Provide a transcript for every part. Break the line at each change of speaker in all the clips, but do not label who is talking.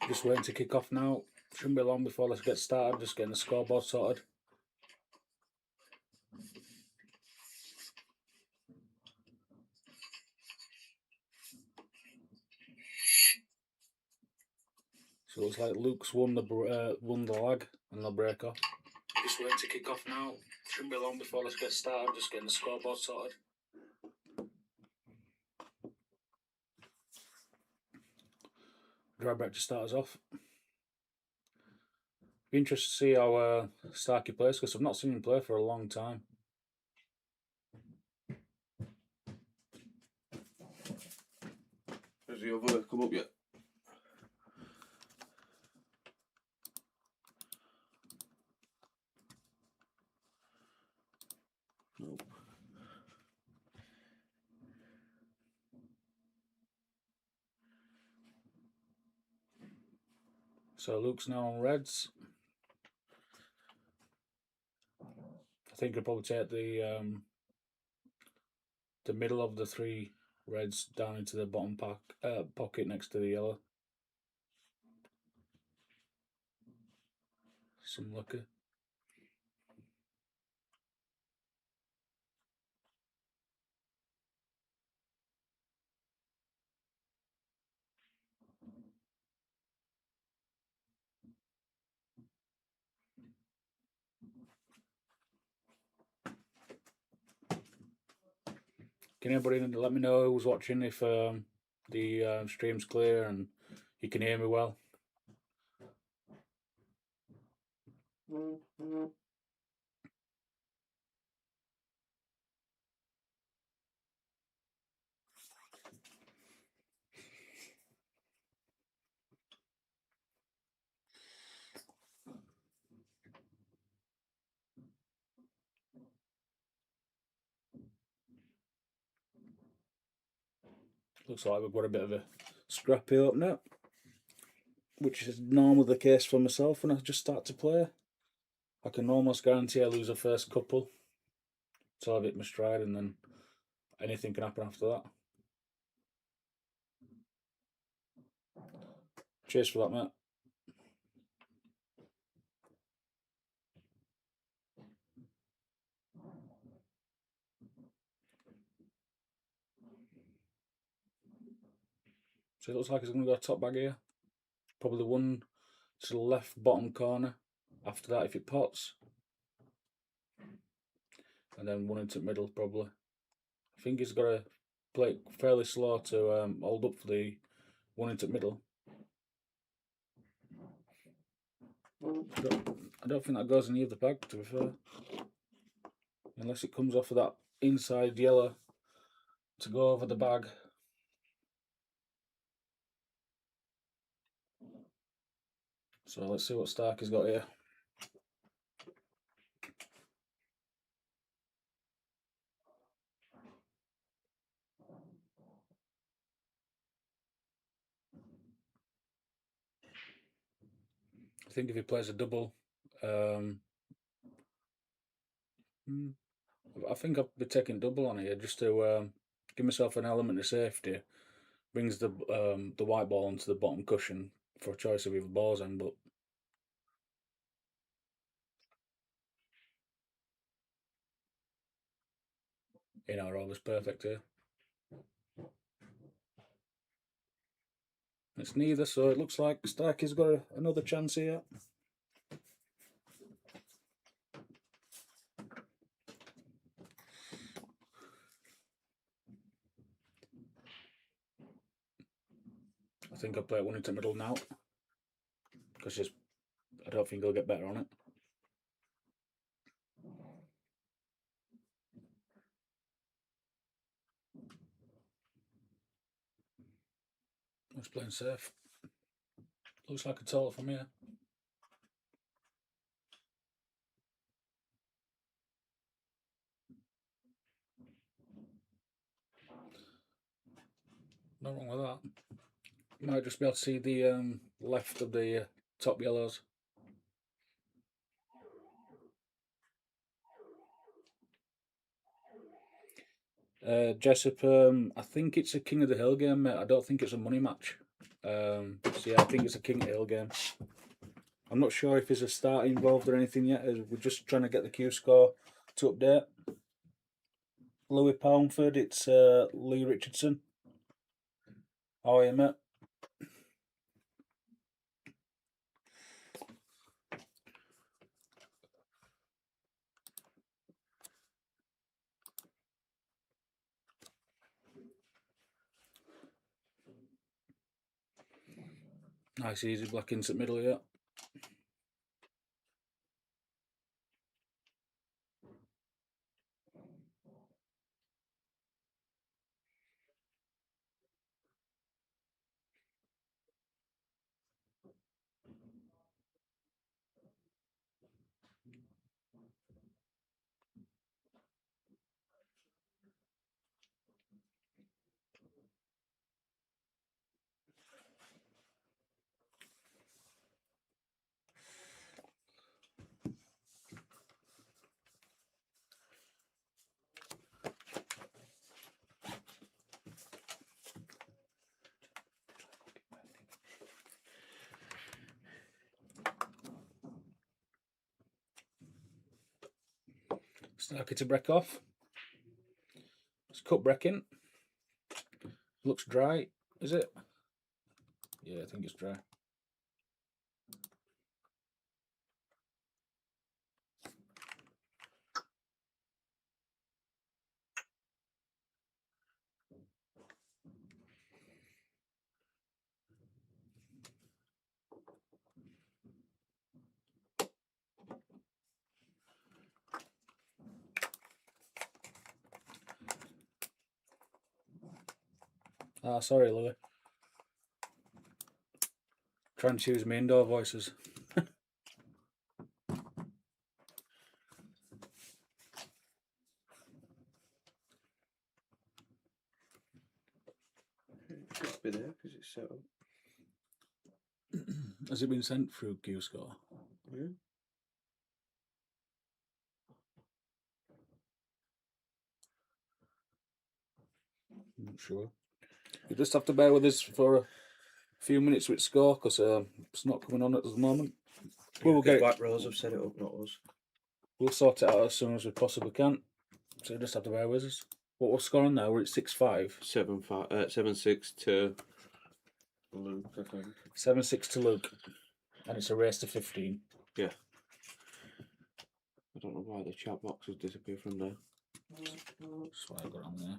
Just waiting to kick off now. Shouldn't be long before let's get started. Just getting the scoreboard sorted. So it looks like Luke's won the lag and they'll break off. Just waiting to kick off now. Shouldn't be long before let's get started. Just getting the scoreboard sorted. Dry break to start us off. Be interested to see how Starkie plays because I've not seen him play for a long time.
Has the other come up yet? Nope.
So Luke's now on reds. I think he'll probably take the middle of the three reds down into the bottom pocket next to the yellow. Some lucky. Can anybody let me know who's watching if the stream's clear and you can hear me well? Looks like we've got a bit of a scrappy opener, which is normally the case for myself when I just start to play. I can almost guarantee I lose the first couple until I've hit my stride, and then anything can happen after that. Cheers for that, mate. So it looks like it's going to go top bag here. Probably one to the left bottom corner. After that, if it pots. And then one into the middle, probably. I think he's got to play it fairly slow to hold up for the one into the middle. I don't think that goes in either bag, to be fair. Unless it comes off of that inside yellow to go over the bag. So let's see what Starkie's got here. I think if he plays a double, I think I'll be taking double on here just to give myself an element of safety. Brings the white ball onto the bottom cushion for a choice of either balls end, but all is perfect here. It's neither, so it looks like Starkie's got another chance here. I think I'll play one into middle now, because I don't think he'll get better on it. Just playing safe. Looks like a total from here. Not wrong with that. You might just be able to see the left of the top yellows. Jessup, I think it's a King of the Hill game, mate. I don't think it's a money match. So yeah, I think it's a King of the Hill game. I'm not sure if there's a start involved or anything yet. We're just trying to get the Q score to update. Louis Poundford, it's Lee Richardson. How are you, mate? Nice easy black into the middle here. Starkie to break off. It's cut breaking. Looks dry, is it? Yeah, I think it's dry. Ah, sorry, Louis. Trying to choose my indoor voices.
It should be there because it's set up.
Has it been sent through Q score?
Yeah.
I'm not sure. You just have to bear with us for a few minutes with score because it's not coming on at the moment. We'll get it.
Black Rose have set it up, not us.
We'll sort it out as soon as we possibly can. So you just have to bear with us. What we're scoring now? We're at 6-5.
7-6 to Luke, I think.
7-6 to Luke, and it's a race to 15.
Yeah. I don't know why the chat box has disappeared from there.
That's what I got on there.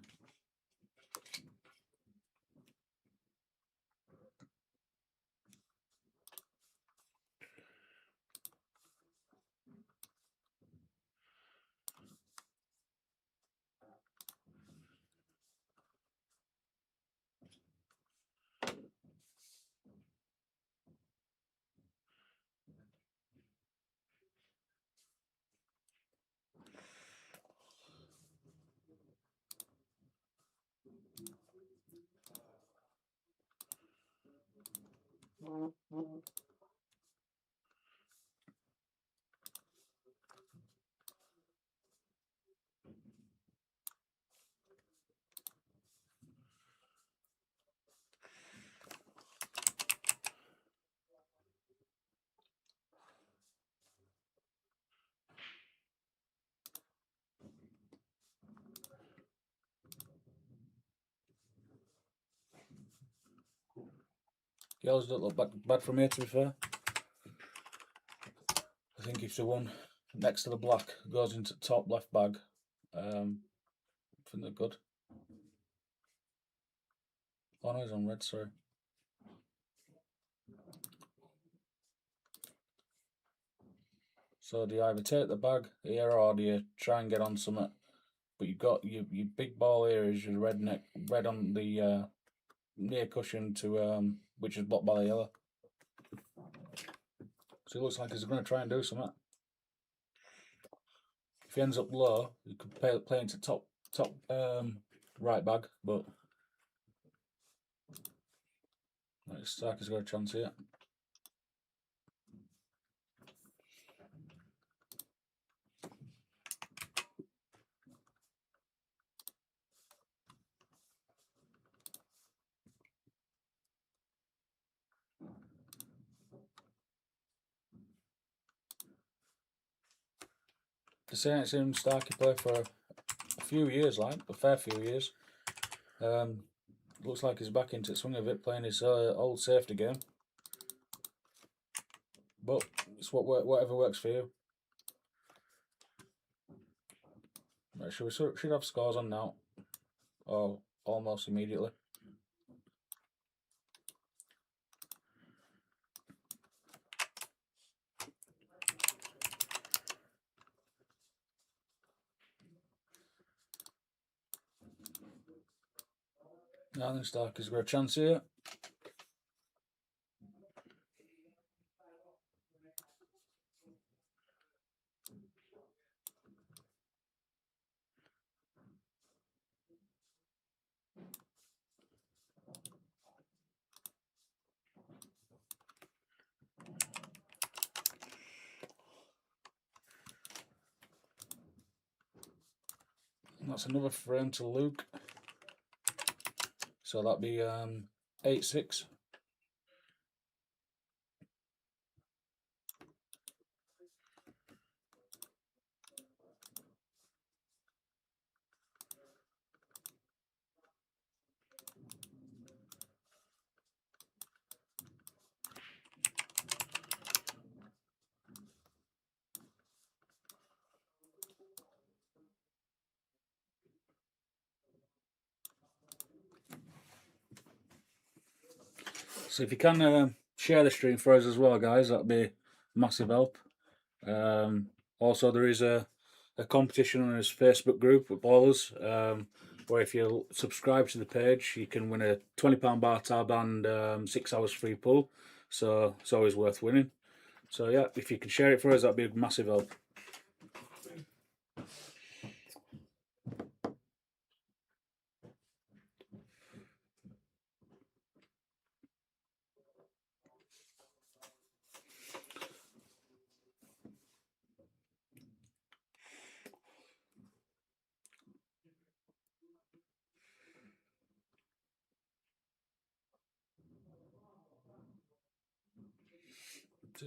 Yellows don't look bad from here, to be fair. I think if the one next to the black goes into the top left bag, I think they're good. Oh no, he's on red, sorry. So do you either take the bag here or do you try and get on something? But you've got your big ball here is your red on the near cushion to which is blocked by the yellow. So it looks like he's going to try and do something. If he ends up low, you could play into top right bag, but Starkie's got a chance here. The same seen Starkie play for a few years, like a fair few years. Looks like he's back into the swing of it, playing his old safety game. But it's whatever works for you. Right, we should have scores on now, or almost immediately. I think Starkie's got a chance here. And that's another frame to Luke. So that'd be 8-6. So if you can share the stream for us as well, guys, that'd be massive help. Also, there is a competition on his Facebook group with Ballers, where if you subscribe to the page, you can win a £20 bar tab and 6 hours free pool. So it's always worth winning. So yeah, if you can share it for us, that'd be a massive help.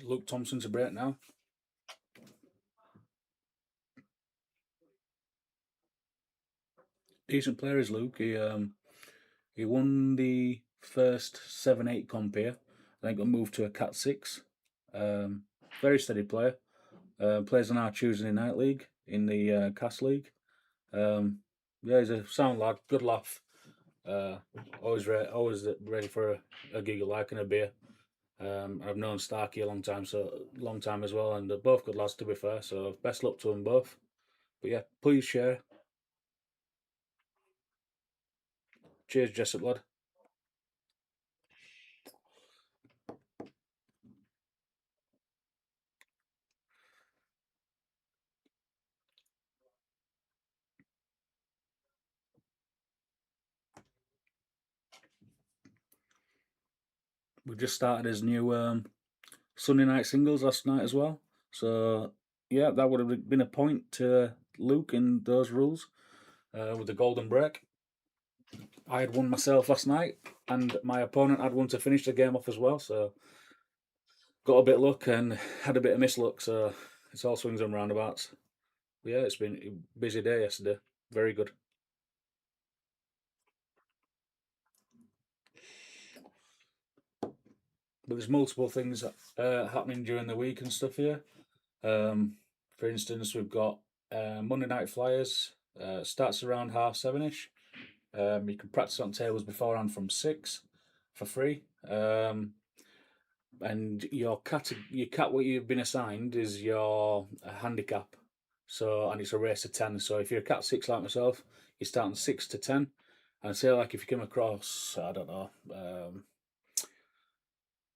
Luke Thompson to break now. Decent player is Luke. He won the first 7-8 comp here. Then got moved to a Cat 6. Very steady player. Plays on our Tuesday night league in the Cast League. Yeah, he's a sound lad, good laugh. Always ready for a giggle like and a beer. I've known Starkie a long time as well, and they're both good lads to be fair. So best luck to them both. But yeah, please share. Cheers, Jessup lad. We just started his new Sunday night singles last night as well. So yeah, that would have been a point to Luke in those rules with the golden break. I had one myself last night, and my opponent had one to finish the game off as well. So got a bit of luck and had a bit of misluck. So it's all swings and roundabouts. But yeah, it's been a busy day yesterday. Very good. But there's multiple things happening during the week and stuff here. For instance, we've got Monday Night Flyers. Starts around 7:30ish. You can practice on tables beforehand from 6 for free. And your cat what you've been assigned is your handicap. So and it's a race of 10. So if you're a cat 6 like myself, you're starting 6 to 10. And say like if you come across, I don't know,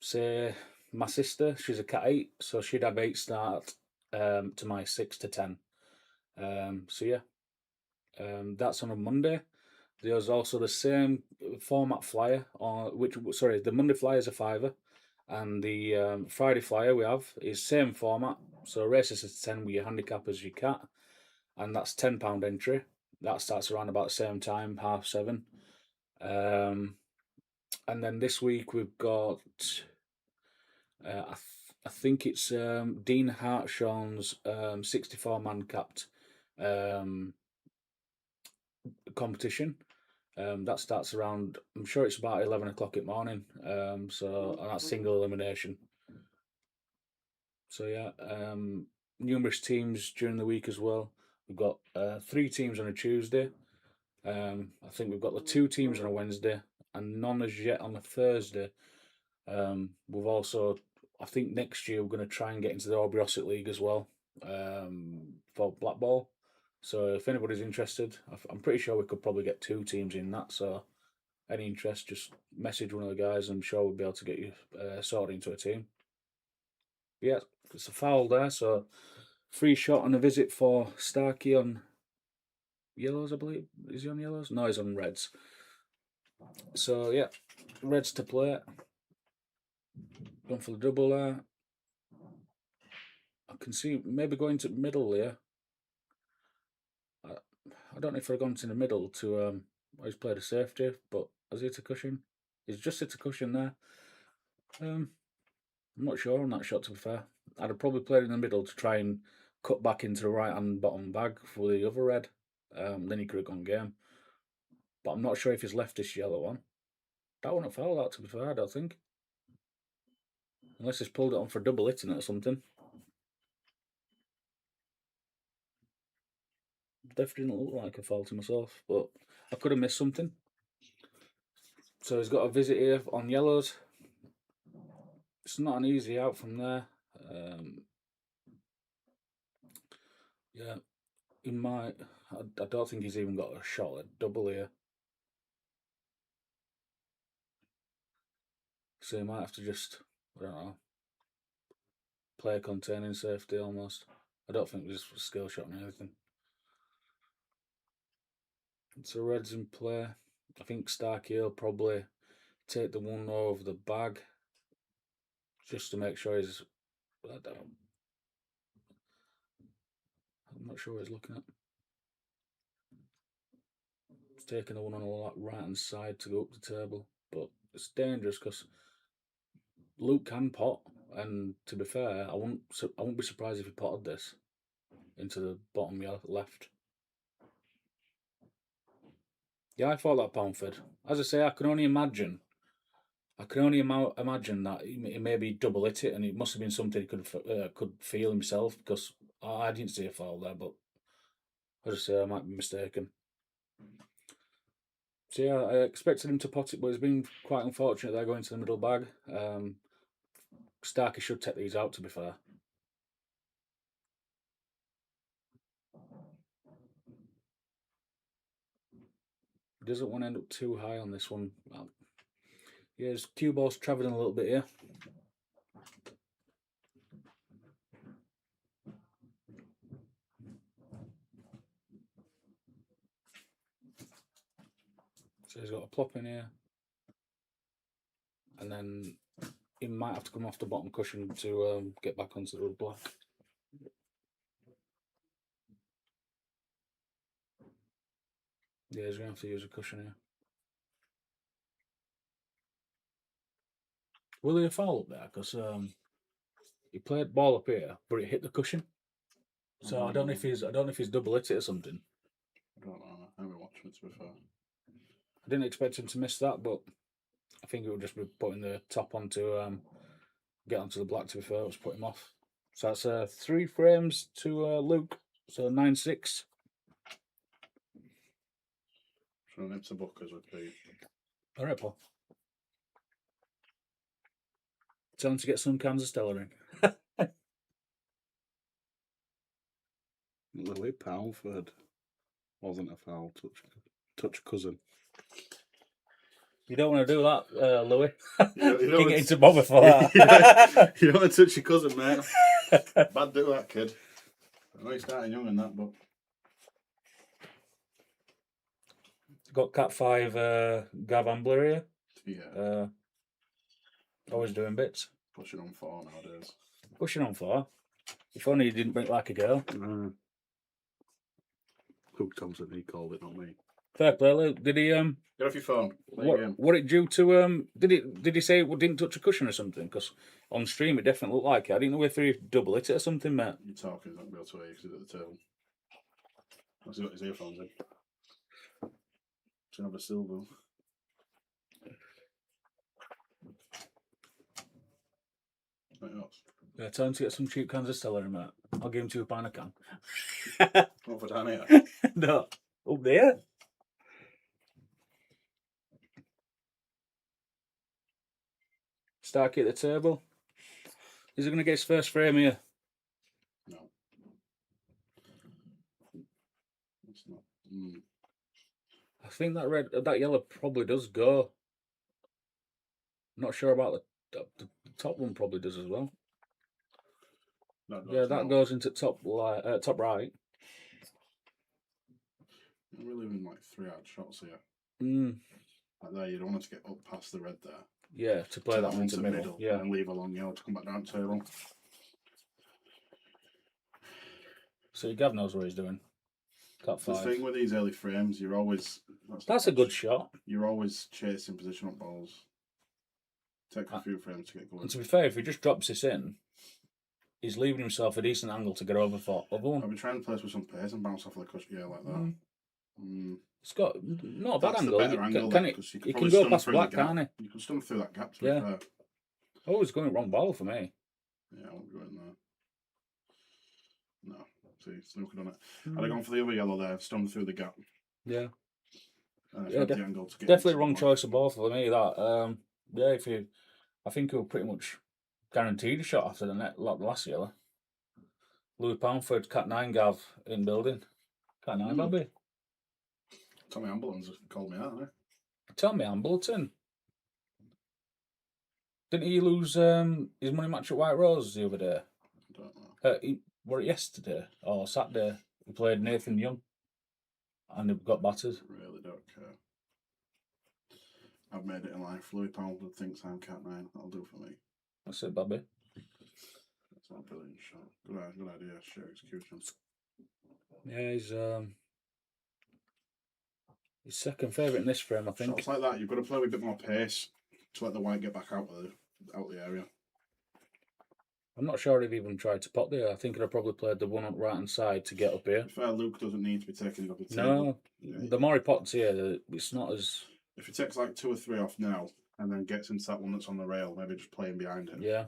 say my sister, she's a cat 8, so she'd have 8 start to my 6 to 10. So yeah, that's on a Monday. There's also the same format flyer, the Monday flyer is a fiver, and the Friday flyer we have is same format. So races to 10 with your handicap as your cat, and that's £10 entry. That starts around about the same time, 7:30. And then this week we've got, I think it's Dean Hartshaw's 64-man capped competition. That starts around, I'm sure it's about 11 o'clock in the morning. And that's single elimination. So yeah, numerous teams during the week as well. We've got 3 teams on a Tuesday. I think we've got the 2 teams on a Wednesday and none as yet on a Thursday. We've also, I think next year we're going to try and get into the Aubrey Ossett League as well, for Blackball. So if anybody's interested, I'm pretty sure we could probably get 2 teams in that. So any interest, just message one of the guys. I'm sure we'll be able to get you sorted into a team. Yeah, it's a foul there. So free shot and a visit for Starkie on yellows, I believe. Is he on yellows? No, he's on reds. So yeah, reds to play. Going for the double there. I can see maybe going to middle here. I don't know if I've gone to the middle to he's played a safety, but has he hit a cushion? He's just hit a cushion there. I'm not sure on that shot, to be fair. I'd have probably played in the middle to try and cut back into the right hand bottom bag for the other red. Then he could have gone game. But I'm not sure if he's left this yellow one. That wouldn't foul that, to be fair, I don't think. Unless he's pulled it on for double hitting it or something. Definitely didn't look like a foul to myself, but I could have missed something. So he's got a visit here on yellows. It's not an easy out from there. Yeah, he might. I don't think he's even got a shot at double here. So he might have to just, I don't know, play a containing safety almost. I don't think there's a skill shot or anything. So red's in play. I think Starkie will probably take the one over the bag just to make sure he's. I'm not sure what he's looking at. He's taking the one on the right hand side to go up the table, but it's dangerous because Luke can pot, and to be fair, I won't be surprised if he potted this into the bottom left. Yeah, I thought that pound fed. As I say, I can only imagine. I can only imagine that he maybe double hit it, and it must have been something he could feel himself because I didn't see a foul there. But as I say, I might be mistaken. So yeah, I expected him to pot it, but it's been quite unfortunate they're going to the middle bag. Starkie should take these out, to be fair. He doesn't want to end up too high on this one. Yeah, his cue ball's travelling a little bit here. So he's got a plop in here. And then he might have to come off the bottom cushion to get back onto the black. Yeah, he's going to have to use a cushion here. Will he foul up there? Because he played ball up here, but it hit the cushion. So I don't know if he's double hit it or something.
I don't know. I haven't watched it, to be fair.
I didn't expect him to miss that, but I think it would just be putting the top on to get onto the black. To be fair, it was put him off. So that's 3 frames to Luke. So 9-6.
So nips the bookers would be.
All right, Paul. Time to get some Kansas Stella in.
Lily Palford wasn't a foul. Touch cousin.
You don't want to do that, Louis.
You don't
get into bother for
that.
that.
You don't want to touch your cousin, mate. Bad do that, kid. I know he's starting young and that, but.
Got Cat 5 Gav Ambler here.
Yeah.
Always doing bits.
Pushing on 4 nowadays.
Pushing on 4. If only he didn't break like a girl.
Luke Thompson, he called it, not me.
Fair play, Luke. Did he
Get off your phone.
what it due to did he say it didn't touch a cushion or something? Because on stream it definitely looked like it. I didn't know if he double hit it or something, mate.
You're talking, he's not going to be able to hear you because he's at the table. He's got his earphones in. He's going to have a silver. Right, yours.
Yeah, time to get some cheap Kansas Stella in, mate. I'll give him £2 a can.
What for down here?
No, up there. Starkie at the table. Is he going to get his first frame here?
No. It's not.
I think that yellow probably does go. Not sure about the top one. Probably does as well. That goes into top right.
We're leaving like 3 hard shots here. Like there, you don't want to get up past the red there.
Yeah, to play that one into middle. Yeah,
and leave a long yellow to come back down to table.
So Gav knows what he's doing. Cat 5.
The thing with these early frames, you're always
that's a good shot.
You're always chasing position up balls. Take a few frames to get going.
And to be fair, if he just drops this in, he's leaving himself a decent angle to get over for other one.
I'll be trying to place with some pace and bounce off of the cushion, yeah, like that.
It's got not a bad
That's
angle.
The better angle
He can go past black, can't he?
You can stump through that gap.
Yeah. Oh, he's going wrong ball for me.
Yeah, I won't go in there. No, see, Snooker done it. I'd have gone for the other yellow there, stumped through the gap.
Yeah.
The angle to get
definitely wrong choice of ball for me. That I think he'll pretty much guaranteed a shot after the last yellow. Louis Poundford, Cat 9 Gav in building. Cat 9, baby.
Tommy Ambulance called me out, eh?
Tommy Ambleton. Didn't he lose his money match at White Rose the other day?
I don't know.
Were it yesterday or Saturday? He played Nathan Young and he got battered.
Really don't care. I've made it in life. Louis Poundford thinks I'm Cat 9. That'll do for me.
That's it, baby.
That's not a brilliant shot. Good idea. Sure execution.
Yeah, he's his second favourite in this frame, I think.
Shots like that, you've got to play with a bit more pace to let the white get back out of the area.
I'm not sure if he even tried to pot there. I think he'd have probably played the one on the right hand side to get up here.
To be fair, Luke doesn't need to be taking it off the table.
No, yeah. The more he pots here, it's not as.
If he takes like 2 or 3 off now and then gets into that one that's on the rail, maybe just playing behind him.
Yeah.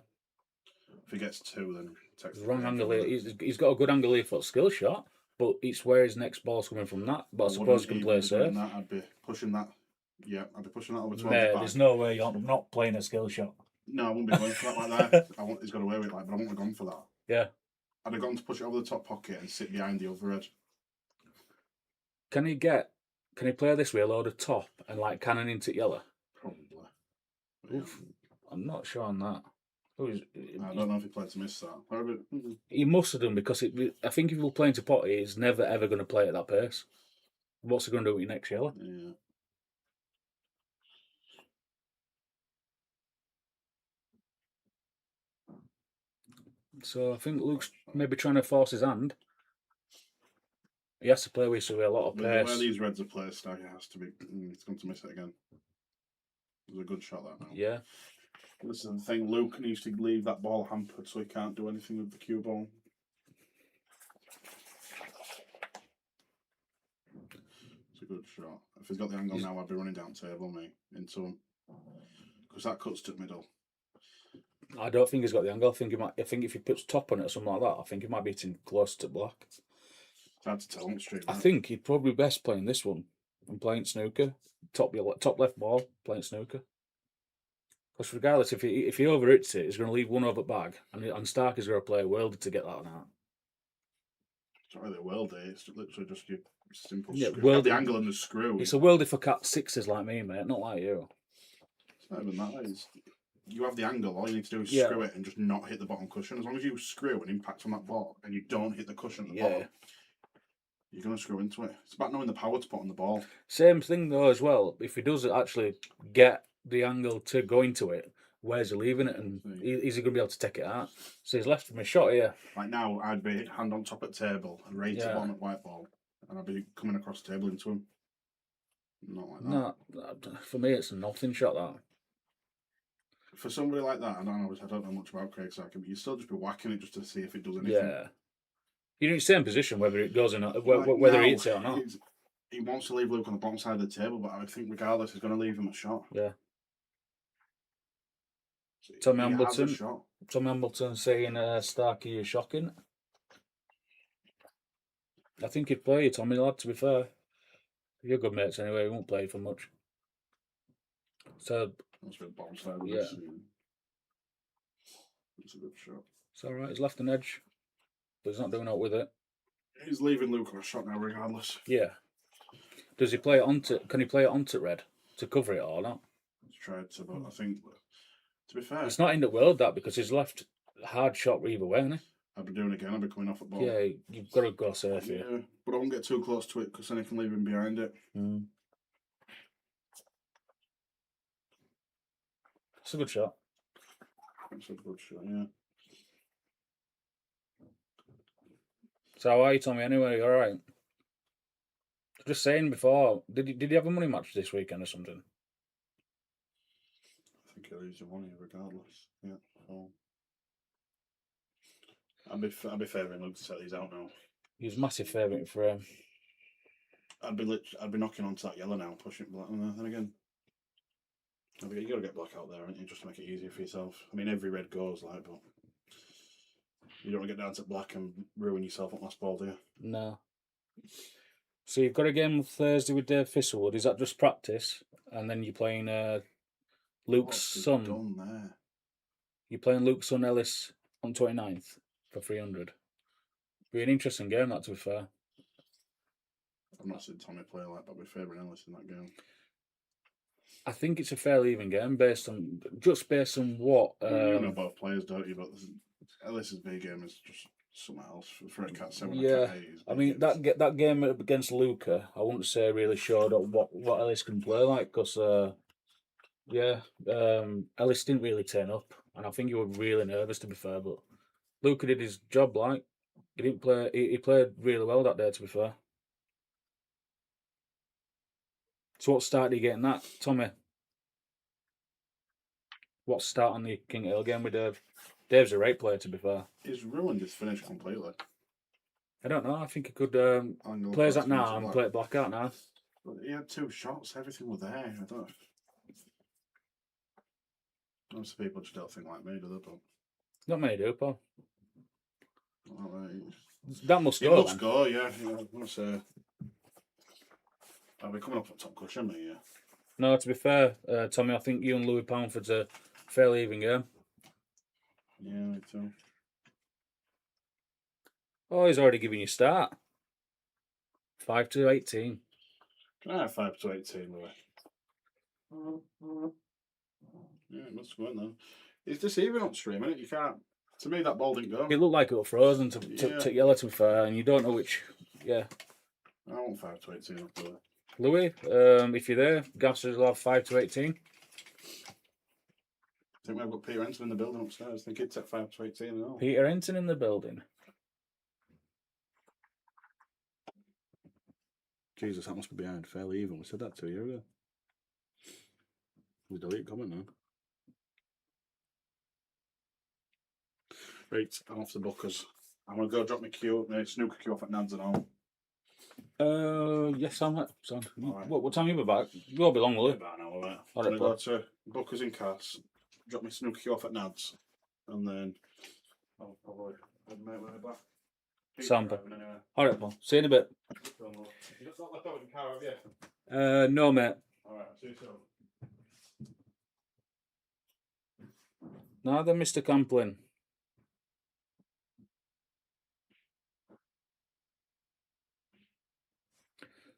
If he gets 2, then takes
the wrong angle here. He's got a good angle here for a skill shot, but it's where his next ball's coming from that. But I suppose he can play safe.
I'd be pushing that. Yeah, I'd be pushing that over 12.
There's no way you're not playing a skill shot.
No, I wouldn't be going for that like that. He's got away with it, but I wouldn't have gone for that.
Yeah.
I'd have gone to push it over the top pocket and sit behind the other edge.
Can he play this way a load of top and like cannon into yellow?
Probably.
Oof. I'm not sure on that.
I don't know if he played to miss that.
He must have done because I think if he was playing to potty, he's never ever going to play at that pace. What's he going to do with your next yellow?
Yeah.
So I think Luke's maybe trying to force his hand. He has to play with a lot of
With the way
pace.
these reds are placed, Starkie has to be. It's going to miss it again. It was a good shot that now.
Yeah.
This is the thing. Luke needs to leave that ball hampered, so he can't do anything with the cue ball. It's a good shot. If he's got the angle now, I'd be running down table, mate, into him, because that cuts to the middle.
I don't think he's got the angle. I think if he puts top on it or something like that, I think he might be hitting close to black.
It's hard to tell on the street.
I think he'd probably best playing this one and playing snooker. Top left ball, playing snooker. Because regardless, if he overhits it, he's going to leave one over bag, and Stark is going to play a worldie to get that one out.
It's not really a worldie. It's literally just your simple
Yeah,
screw. You have the angle and the screw.
It's a worldie for cat sixes like me, mate, not like you.
It's not even that. You have the angle. All you need to do is
Yeah.
screw it and just not hit the bottom cushion. As long as you screw and impact on that ball, and you don't hit the cushion at the bottom, you're going to screw into it. It's about knowing the power to put on the ball.
Same thing though as well. If he does actually get the angle to go into it, where's he leaving it, and is he going to be able to take it out? So he's left him a shot here.
Like now, I'd be hand on top at table and raise the bottom at white ball, and I'd be coming across the table into him. Not like that.
No, for me it's a nothing shot that.
For somebody like that, I don't know much about Craig Starkie, but you still just be whacking it just to see if it does anything.
Yeah. You're in the same position whether it goes or not, whether he hits it or not.
He wants to leave Luke on the bottom side of the table, but I think regardless, he's going to leave him a shot.
Yeah.
So
Tommy Hambleton saying Starkie is shocking. I think he'd play you, Tommy, lad, to be fair. You're good mates anyway, he won't play you for much. So
that's the bottom side of
yeah.
this. It's a good shot.
It's alright, he's left an edge, but he's not doing out with it.
He's leaving Luke on a shot now, regardless.
Yeah. Does he play it onto? Can he play it onto red to cover it or not?
He's tried to, but I think, to be fair,
it's not in the world that because he's left hard shot either way, hasn't he?
I'd be doing it again. I'd be coming off at ball.
Yeah, you've got to go safe here.
Yeah, but I won't get too close to it because then I can leave him behind it.
It's a good shot.
It's a good shot, yeah.
So how are you, Tommy? Anyway, all right. Just saying before, did you have a money match this weekend or something?
I think he'll lose the money regardless. Yeah. So I'd be favouring Luke to set these out now.
He's massive favourite for him.
I'd be knocking onto that yellow now, pushing black, and then again. You got to get black out there, haven't you, just to make it easier for yourself. I mean, every red goes like, but you don't want to get down to black and ruin yourself on last ball, do you?
No. So you've got a game Thursday with Dave Thistlewood. Is that just practice? And then you're playing Luke's son.
Done there.
You're playing Luke's son Ellis on 29th for 300. Be an interesting game, that, to be fair.
I've not seen Tommy play like that. I'd be favouring Ellis in that game.
I think it's a fairly even game based on what.
You know both players, don't you? But Ellis's big game is just something else for a cat 7.
Yeah,
cat 8
I mean that game against Luca, I wouldn't say really showed up what Ellis can play like because Ellis didn't really turn up, and I think he was really nervous, to be fair. But Luca did his job. Like he didn't play. He played really well that day, to be fair. So what start are you getting that, Tommy? What start on the King Hill game with Dave? Dave's a great player, to be fair.
He's ruined his finish completely.
I don't know. I think he could play that now and play it black out now.
But he had 2 shots. Everything was there. I don't. Most people just don't think like me, do they? But
Not many do, Paul.
Well,
That must
he
go.
must go. Yeah. I must say. I'll be coming up at top cushion, mate. Yeah.
No, to be fair, Tommy, I think you and Louis Poundford's a fairly even game.
Yeah, me too.
Oh, he's already giving you a start. 5-18.
Can I have 5-18, Louis? Yeah, it must go in then. It's deceiving on stream, isn't it? You can't. To me, that ball didn't go.
It looked like it was frozen to yellow, to be fair, and you don't know which. Yeah.
I want 5-18 up there.
Louis, if you're there, Gassers will have 5-18.
think we've got Peter Enton in the building upstairs. I think it's at 5 to 18 and all.
Peter Enton in the building.
Jesus, that must be behind fairly even. We said that 2 years ago. We delete comment now. Right, I'm off the bookers. I'm going to go drop my snooker queue off at Nads and all.
Yes, I'm son.
Alright.
What time are you back? You won't be long, will you?
About an hour later.
All
I'm
right,
going to go to Bookers in Cass, drop my snooker queue off at Nads, and then I'll probably make my way back.
Sound.
Anyway.
Alright, Paul. See you in a bit.
You just not left over in the car, have you?
No, mate.
Alright, see you soon.
Now then, Mr. Camplin.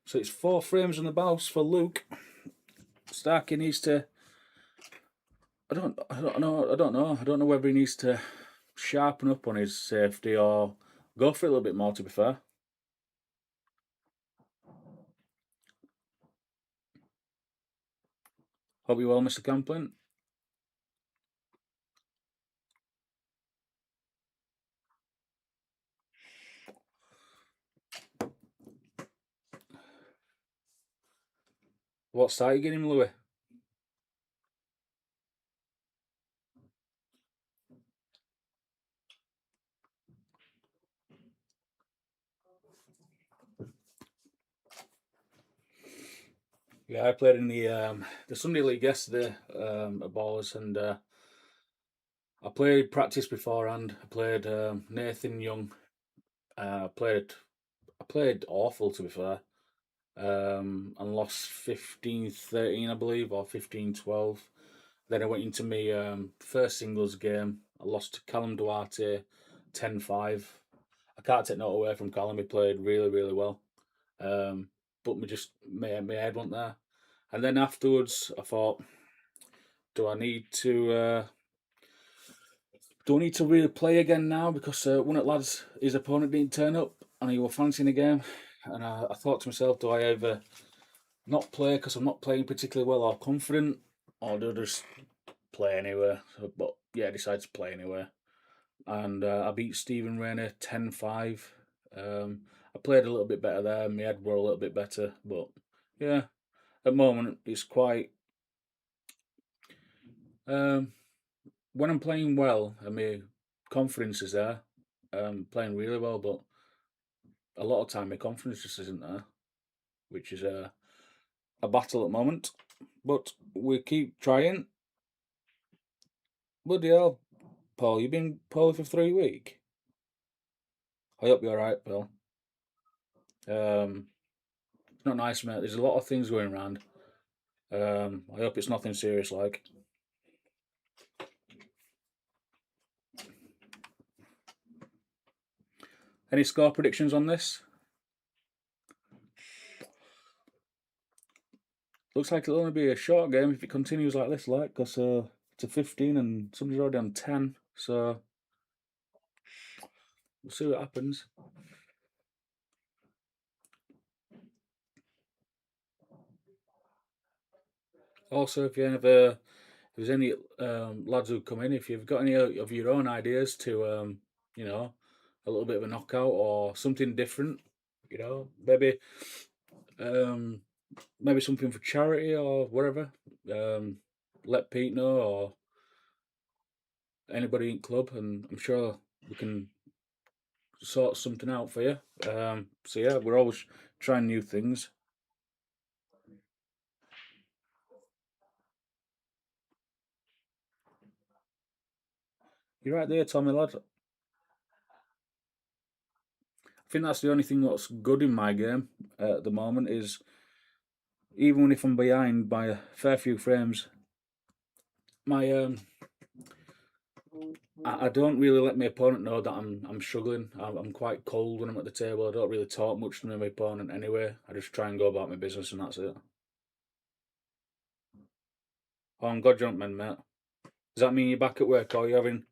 So it's 4 frames on the bounce for Luke. Starkie needs to. I don't know whether he needs to sharpen up on his safety or go for it a little bit more. To be fair. Hope you well, Mr. Camplin. What start you getting him, Louis? Yeah, I played in the Sunday League yesterday at Ballers, and I played practice beforehand. I played Nathan Young. I played awful, to be fair, and lost 15-13, I believe, or 15-12. Then I went into my first singles game. I lost to Callum Duarte 10-5. I can't take note away from Callum. He played really, really well. But my head went there. And then afterwards, I thought, do I need to really play again now? Because one of the lads, his opponent didn't turn up and he was fancying a game. And I thought to myself, do I either not play because I'm not playing particularly well or confident, or do I just play anyway? But yeah, I decided to play anyway. And I beat Stephen Rayner 10-5. I played a little bit better there. My head were a little bit better. But yeah, at the moment, it's quite... when I'm playing well and my confidence is there, playing really well, but a lot of time my confidence just isn't there, which is a battle at the moment. But we keep trying. Bloody hell, Paul, you've been poorly for 3 weeks. I hope you're alright, Paul. It's not nice, mate. There's a lot of things going around. I hope it's nothing serious, like. Any score predictions on this? Looks like it'll only be a short game if it continues like this, like, because it's a 15 and somebody's already on 10, so we'll see what happens. Also, if there's any lads who come in, if you've got any of your own ideas to, a little bit of a knockout or something different, maybe something for charity or whatever, let Pete know or anybody in club, and I'm sure we can sort something out for you. So yeah, we're always trying new things. You're right there, Tommy lad. I think that's the only thing that's good in my game at the moment is, even if I'm behind by a fair few frames, my I don't really let my opponent know that I'm struggling. I'm quite cold when I'm at the table. I don't really talk much to my opponent anyway. I just try and go about my business, and that's it. Oh, I'm God jumping, mate. Does that mean you're back at work, or have you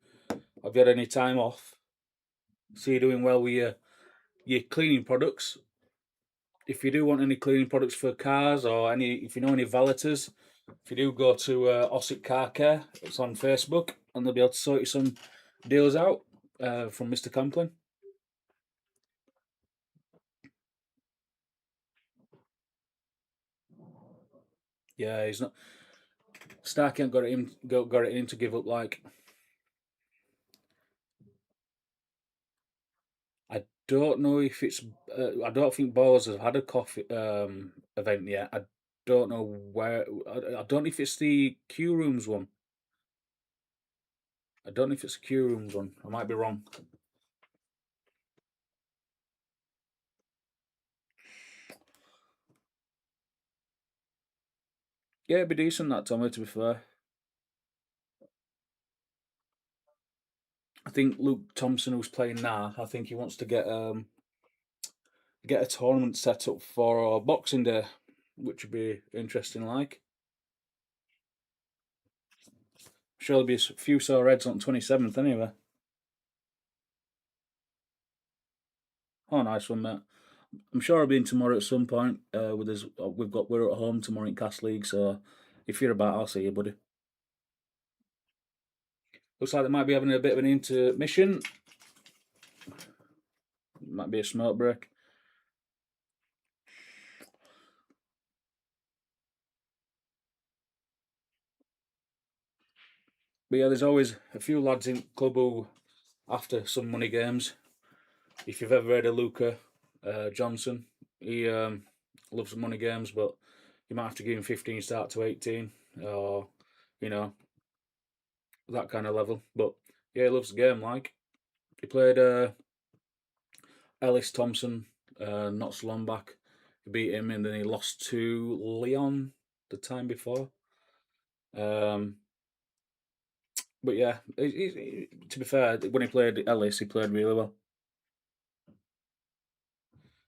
had any time off? So you're doing well with your cleaning products. If you do want any cleaning products for cars or if you know any valeters, if you do go to Ossic Car Care, it's on Facebook, and they'll be able to sort you some deals out from Mr. Conklin. Yeah, he's not. Starkie ain't got it in to give up. Like, I don't know if it's. I don't think Ballers have had a coffee event yet. I don't know where. I don't know if it's the Q Rooms one. I don't know if it's the Q Rooms one. I might be wrong. Yeah, it'd be decent that, Tommy, to be fair. I think Luke Thompson, who's playing now, I think he wants to get a tournament set up for Boxing Day, which would be interesting. Like, sure there'll be a few sore Reds on 27th anyway. Oh, nice one, mate. I'm sure I'll be in tomorrow at some point. With us, we're at home tomorrow in Cast League, so if you're about, I'll see you, buddy. Looks like they might be having a bit of an intermission. Might be a smoke break. But yeah, there's always a few lads in club who, after some money games, if you've ever heard of Luca Johnson, he loves the money games, but you might have to give him 15 start to 18, or you know, that kind of level. But yeah, he loves the game. Like, he played Ellis Thompson not so long back. He beat him, and then he lost to Leon the time before. But yeah, to be fair, when he played Ellis, he played really well.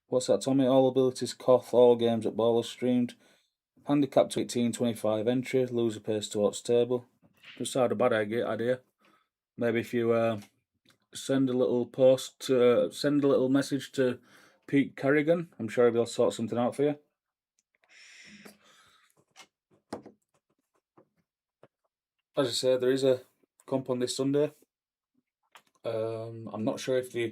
What's that, Tommy? All abilities, Koth, all games at Baller streamed. Handicap to 18-25 entry, loser pays towards table. Just had a bad idea. Maybe if you send a little send a little message to Pete Kerrigan, I'm sure he'll be able to sort something out for you. As I say, there is a comp on this Sunday. I'm not sure if they're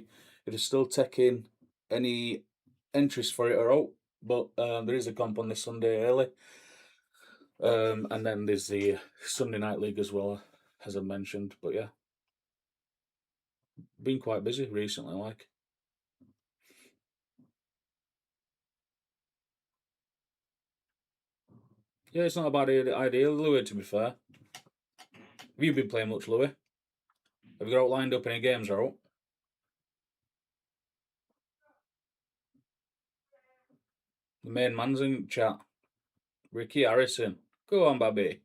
still taking any entries for it or out, but there is a comp on this Sunday early. And then there's the Sunday Night League as well, as I mentioned. But yeah, been quite busy recently, like. Yeah, it's not a bad idea, Louis, to be fair. Have you been playing much, Louis? Have you got out lined up any games or out? The main man's in chat. Ricky Harrison. Go on, baby.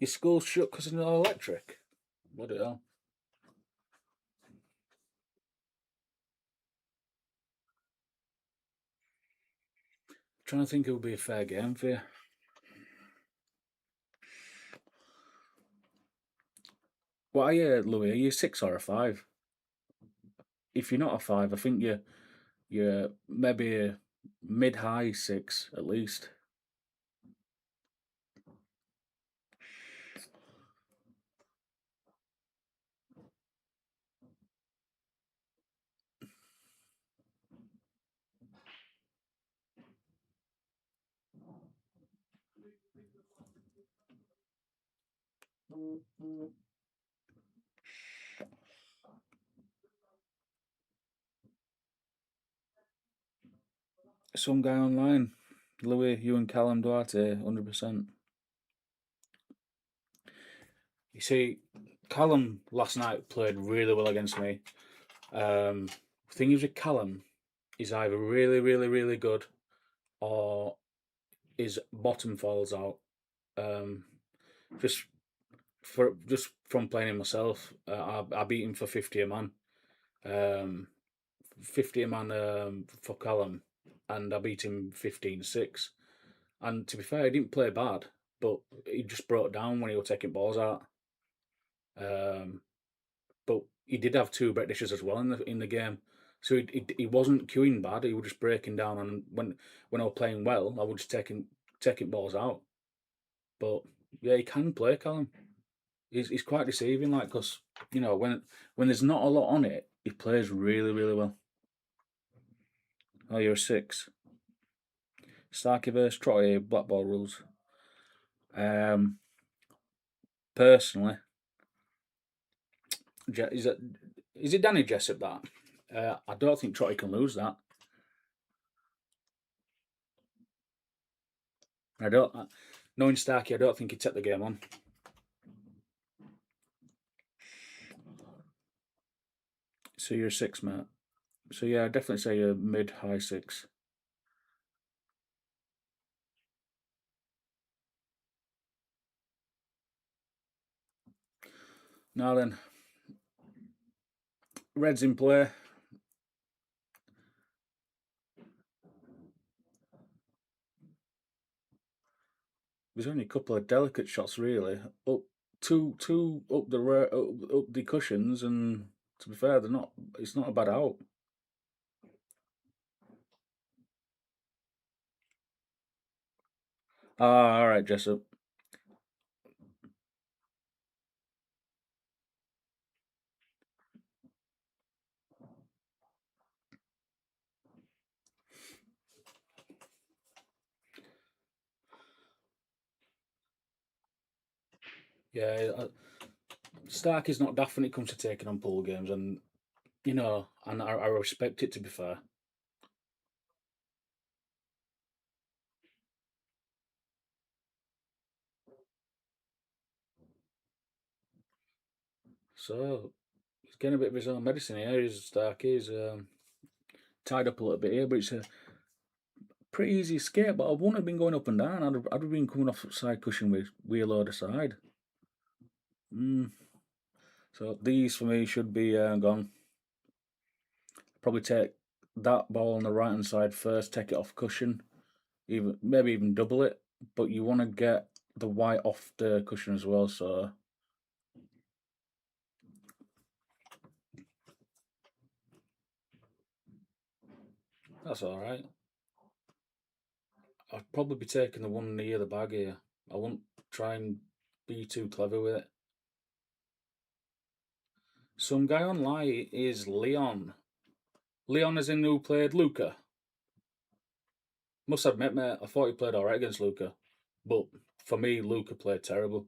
Your school's shut because of no electric? Bloody hell. Trying to think it would be a fair game for you. What are you, Louis? Are you a 6 or a 5? If you're not a 5, I think you're maybe a mid-high 6 at least. Some guy online, Louis, you and Callum Duarte, 100%. You see, Callum last night played really well against me. The thing is with Callum, he's either really, really, really good, or his bottom falls out. Um, just from playing him myself, I beat him for 50 a man. 50 a man for Callum, and I beat him 15-6. And to be fair, he didn't play bad, but he just broke down when he was taking balls out. But he did have two break dishes as well in the game, so he wasn't queuing bad. He was just breaking down, and when I was playing well, I was just taking balls out. But yeah, he can play, Callum. He's quite deceiving, like, because when there's not a lot on it, he plays really, really well. Oh, you're a 6. Starkie versus Troy, black ball rules. Personally, is it Danny Jessup that? I don't think Troy can lose that. Knowing Starkie, I don't think he'd take the game on. So you're a 6, mate. So yeah, I'd definitely say you're mid-high 6. Now then, Reds in play. There's only a couple of delicate shots really. Up two up the cushions, and to be fair, they're not. It's not a bad out. Ah, all right, Jessup. Yeah, Starkey's not daft when it comes to taking on pool games, and I respect it, to be fair. So he's getting a bit of his own medicine here. He's Starkey. He's tied up a little bit here, but it's a pretty easy escape. But I wouldn't have been going up and down. I'd have been coming off side cushion with wheel loader side. So these for me should be gone. Probably take that ball on the right hand side first, take it off cushion, maybe even double it. But you want to get the white off the cushion as well. So that's all right. I'd probably be taking the one near the bag here. I won't try and be too clever with it. Some guy online is Leon. Leon is in who played Luca. Must admit, mate, I thought he played alright against Luca. But for me, Luca played terrible.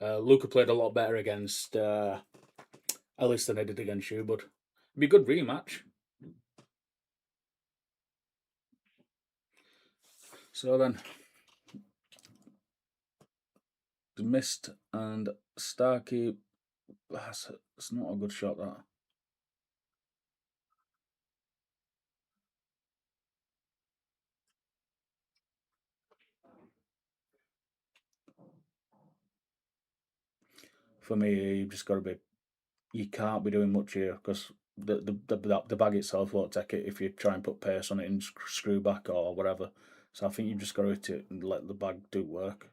Luca played a lot better against Ellis than he did against you, but it'd be a good rematch. So then, missed and Starkey. It's not a good shot, that. For me, you've just got to be. You can't be doing much here because the bag itself won't take it if you try and put pace on it and screw back or whatever. So I think you've just got to hit it and let the bag do work.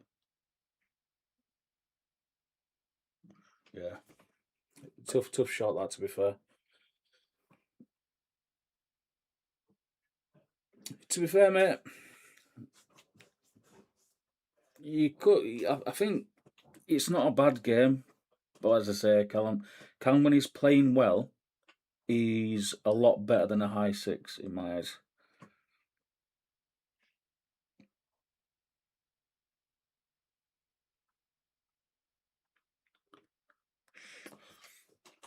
Yeah, tough shot that, to be fair. To be fair, mate, you could. I think it's not a bad game, but as I say, Callum, when he's playing well, he's a lot better than a high 6 in my eyes.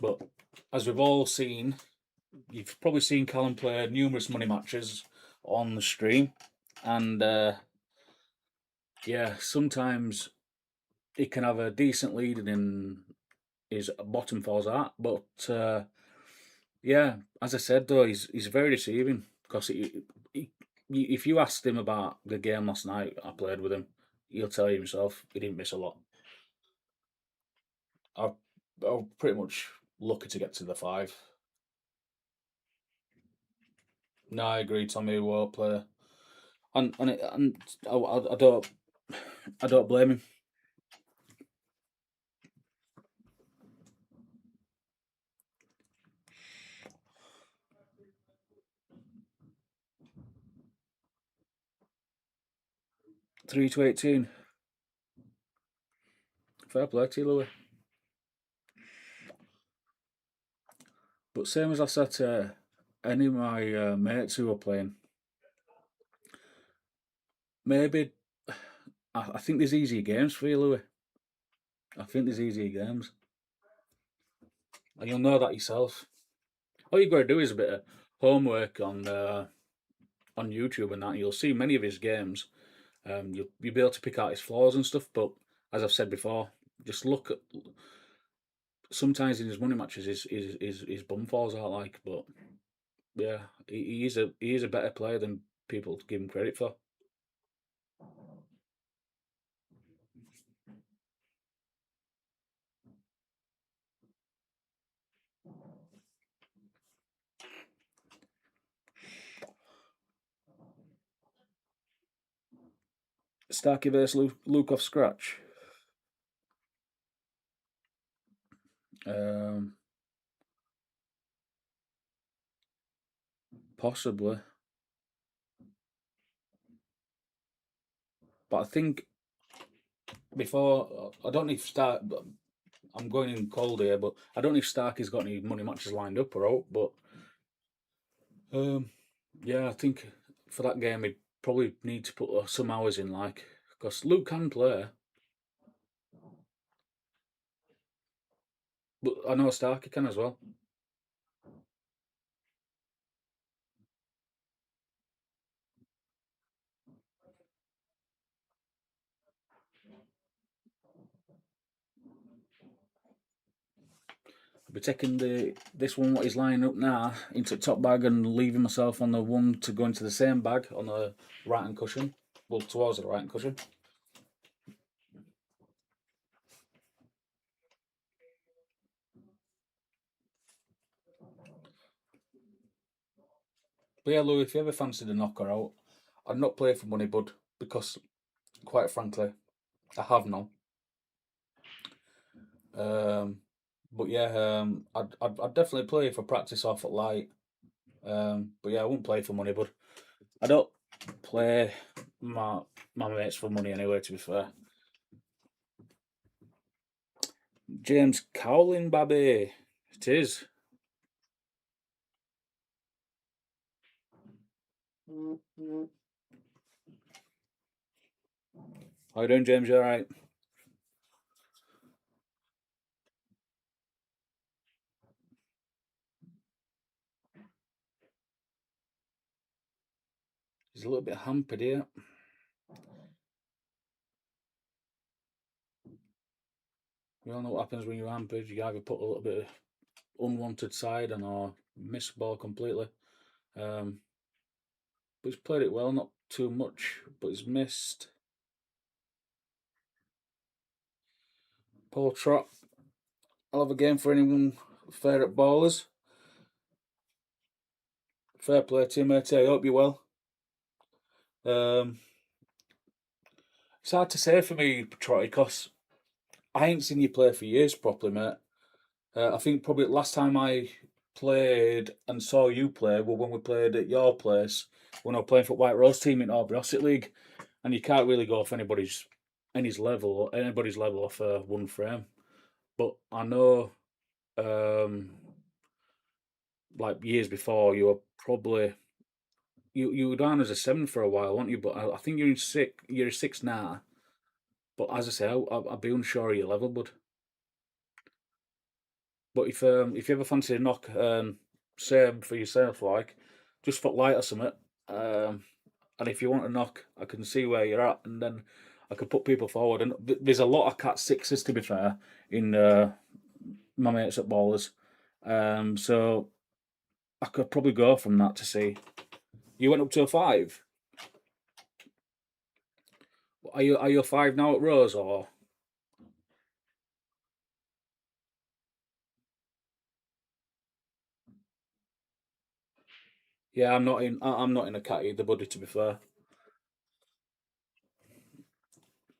But as we've all seen, you've probably seen Callum play numerous money matches on the stream, and yeah, sometimes he can have a decent lead and then his bottom falls out. But yeah, as I said though, he's very deceiving because if you asked him about the game last night, I played with him, he'll tell you himself he didn't miss a lot. I'm pretty much lucky to get to the 5. No, I agree. Tommy, a well player, and I don't blame him. Three to 18. Fair play to you, Louis. But same as I said to any of my mates who were playing, maybe I think there's easier games for you, Louis. I think there's easier games, and you'll know that yourself. All you've got to do is a bit of homework on YouTube and that. You'll see many of his games. You'll be able to pick out his flaws and stuff. But as I've said before, just look at. Sometimes in his money matches, his bum falls out like. But yeah, he is a better player than people give him credit for. Starkie versus Luke off scratch. Possibly, but I think before I don't know if Stark. I'm going in cold here, but I don't know if Starkie's got any money matches lined up or out. But yeah, I think for that game he'd probably need to put some hours in, like because Luke can play, but I know Starkie can as well. I'll be taking this one what he's lining up now into the top bag and leaving myself on the one to go into the same bag on the right hand cushion. Well, towards the right hand cushion. But yeah, Lou, if you ever fancied a knocker out, I'd not play for money, bud, because quite frankly, I have none. But yeah, I'd definitely play for practice off at light. But yeah, I wouldn't play for money, but I don't play my mates for money anyway. To be fair, James Cowling, baby, it is. How you doing, James? You all right? He's a little bit hampered here. We all know what happens when you're hampered. You either put a little bit of unwanted side on or miss the ball completely. But he's played it well, not too much, but he's missed. Paul Trott. I'll have a game for anyone fair at ballers. Fair play to you, mate. I hope you're well. It's hard to say for me, Trotty, because I ain't seen you play for years properly, mate. I think probably the last time I played and saw you play was when we played at your place when I was playing for White Rose team in Aubrey Ossett League, and you can't really go off anybody's level off one frame. But I know, like years before, you were probably you were down as a 7 for a while, weren't you? But I think you're in 6. You're a 6 now. But as I say, I'd be unsure of your level, bud. But if you ever fancy a knock, same for yourself, like just foot light or something, And if you want to knock, I can see where you're at, and then I could put people forward. And there's a lot of cat sixes, to be fair, in my mates at Ballers. So I could probably go from that to see. You went up to a 5. Are you a 5 now at Rose, or? Yeah, I'm not in. I'm not in a cat either, buddy. To be fair,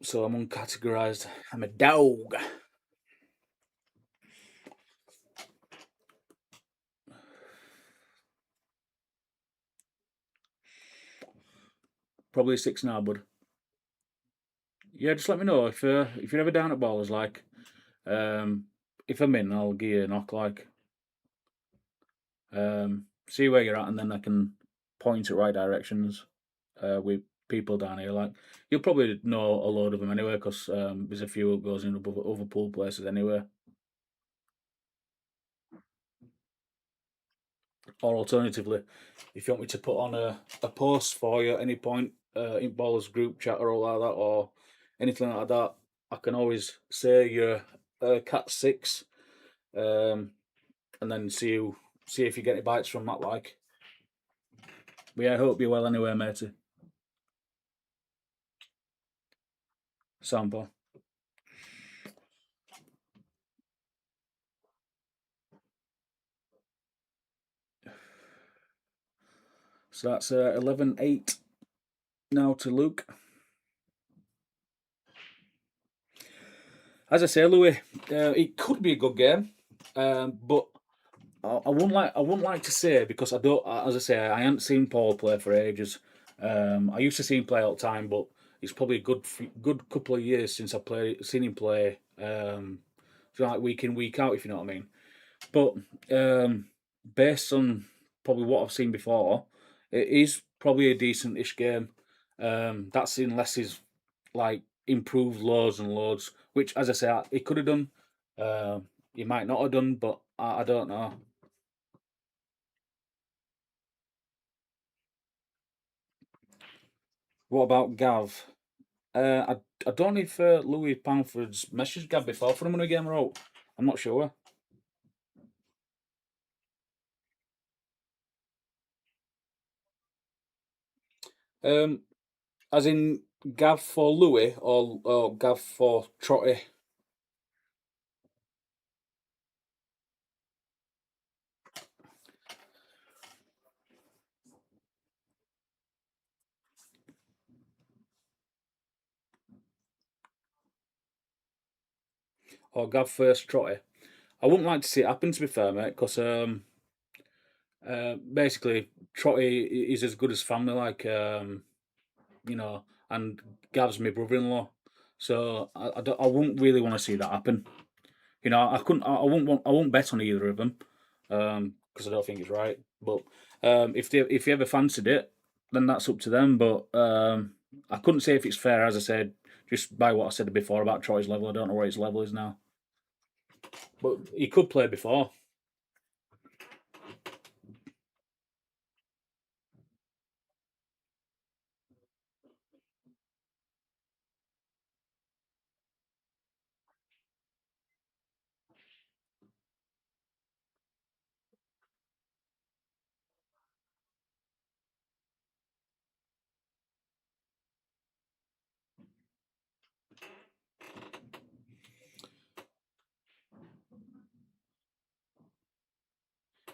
so I'm uncategorized. I'm a dog. Probably a 6 now, bud. Yeah, just let me know if you're ever down at Ballers. Like, um, if I'm in, I'll give you a knock. Like, see where you're at, and then I can point at right directions with people down here. Like, you'll probably know a load of them anyway, because there's a few that goes in above other pool places anyway. Or alternatively, if you want me to put on a post for you at any point, in Ballers group chat or all like that, or anything like that, I can always say you're cat 6, um, and then see if you get any bites from that. Like, but yeah, I hope you're well anyway, matey. Sample. So that's 11-8 now to Luke. As I say, Louis, it could be a good game, but I wouldn't like to say, because I don't. As I say, I haven't seen Paul play for ages. I used to see him play all the time, but it's probably a good couple of years since seen him play. So like week in, week out, if you know what I mean. But based on probably what I've seen before, it is probably a decent-ish game. That's unless he's like improved loads and loads, which, as I say, he could have done. He might not have done, but I don't know. What about Gav? I don't know if Louis Pamford's messaged Gav before for him on a game out. I'm not sure. Um, as in Gav for Louis, or Gav for Trotty, or Gav first Trotty. I wouldn't like to see it happen, to be fair, mate, because basically Trotty is as good as family, like, you know, and Gav's my brother-in-law, so I wouldn't really want to see that happen. You know, I couldn't, I won't bet on either of them, because I don't think it's right. But if you ever fancied it, then that's up to them. But I couldn't say if it's fair, as I said, just by what I said before about Troy's level. I don't know where his level is now, but he could play before.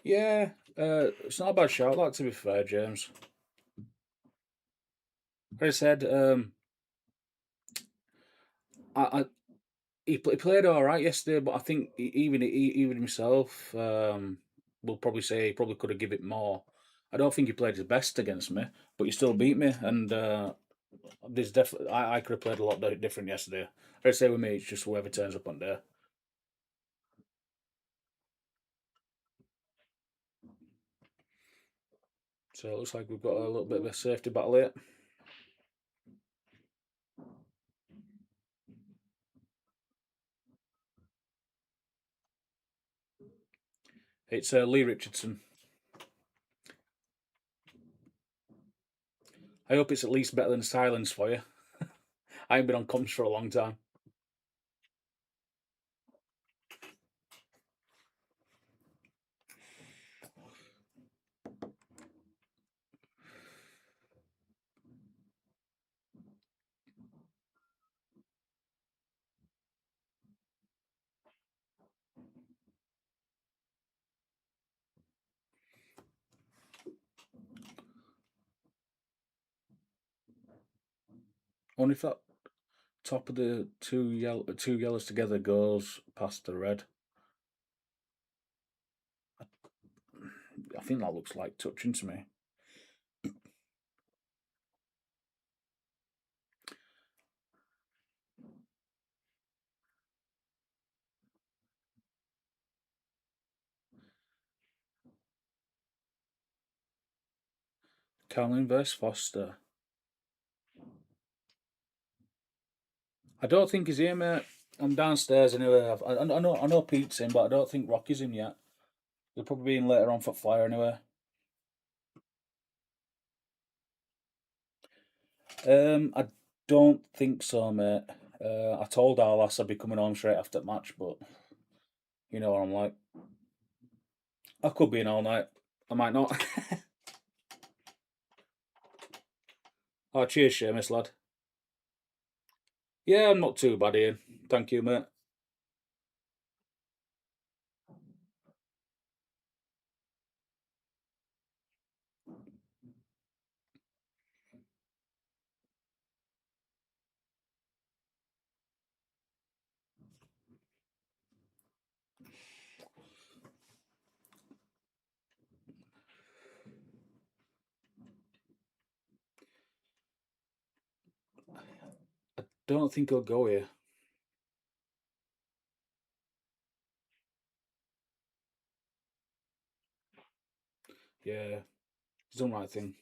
Yeah, it's not a bad shout. Like, to be fair, James. Like I said, I he played all right yesterday, but I think even himself will probably say he probably could have given it more. I don't think he played his best against me, but he still beat me, and there's definitely I could have played a lot different yesterday. I say with me, it's just whoever turns up on there. So it looks like we've got a little bit of a safety battle here. It's Lee Richardson. I hope it's at least better than silence for you. I ain't been on comms for a long time. Only if that top of the two yellows together goes past the red. I think that looks like touching to me. Caroline versus Foster. I don't think he's here, mate. I'm downstairs anyway. I know Pete's in, but I don't think Rocky's in yet. He'll probably be in later on for Flyer anyway. I don't think so, mate. I told our lass I'd be coming home straight after the match, but you know what I'm like. I could be in all night. I might not. Oh, cheers, Seamus, lad. Yeah, I'm not too bad, Ian. Thank you, mate. I don't think he'll go here. Yeah, he's done the right thing.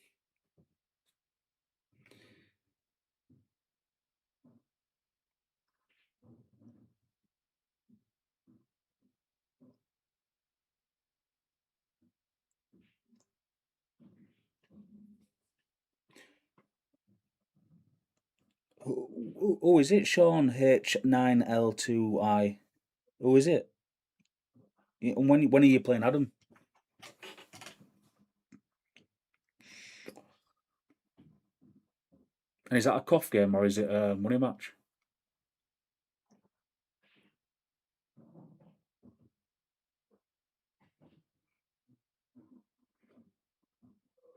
Oh, is it Sean H9L2I? Oh, is it? And when are you playing Adam? And is that a Koth game or is it a money match?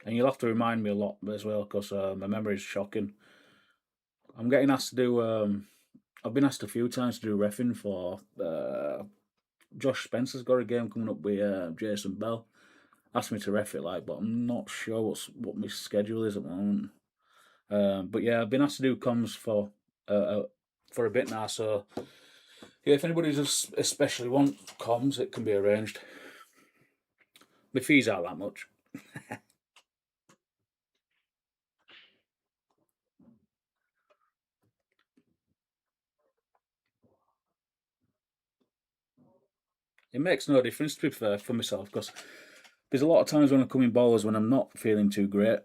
And you'll have to remind me a lot as well because my memory is shocking. I'm getting asked to do. I've been asked a few times to do reffing for. Josh Spencer's got a game coming up with Jason Bell. Asked me to ref it, like, but I'm not sure what my schedule is at the moment. But yeah, I've been asked to do comms for a bit now. So yeah, if anybody does especially want comms, it can be arranged. My fees aren't that much. It makes no difference to be fair for myself because there's a lot of times when I come in bowlers when I'm not feeling too great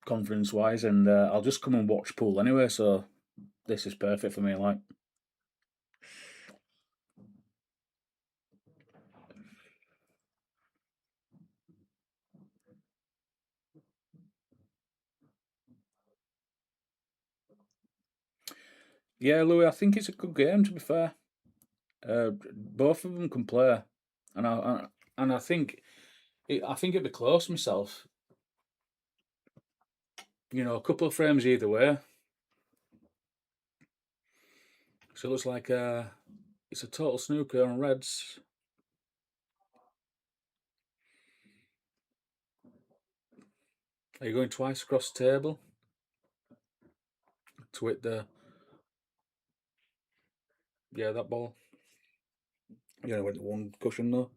confidence wise, and I'll just come and watch pool anyway. So this is perfect for me. Like, yeah, Louis, I think it's a good game. To be fair, both of them can play, and I think I think it'd be close myself. You know, a couple of frames either way. So it looks like it's a total snooker on reds. Are you going twice across the table to hit the that ball? Yeah, went to one cushion though.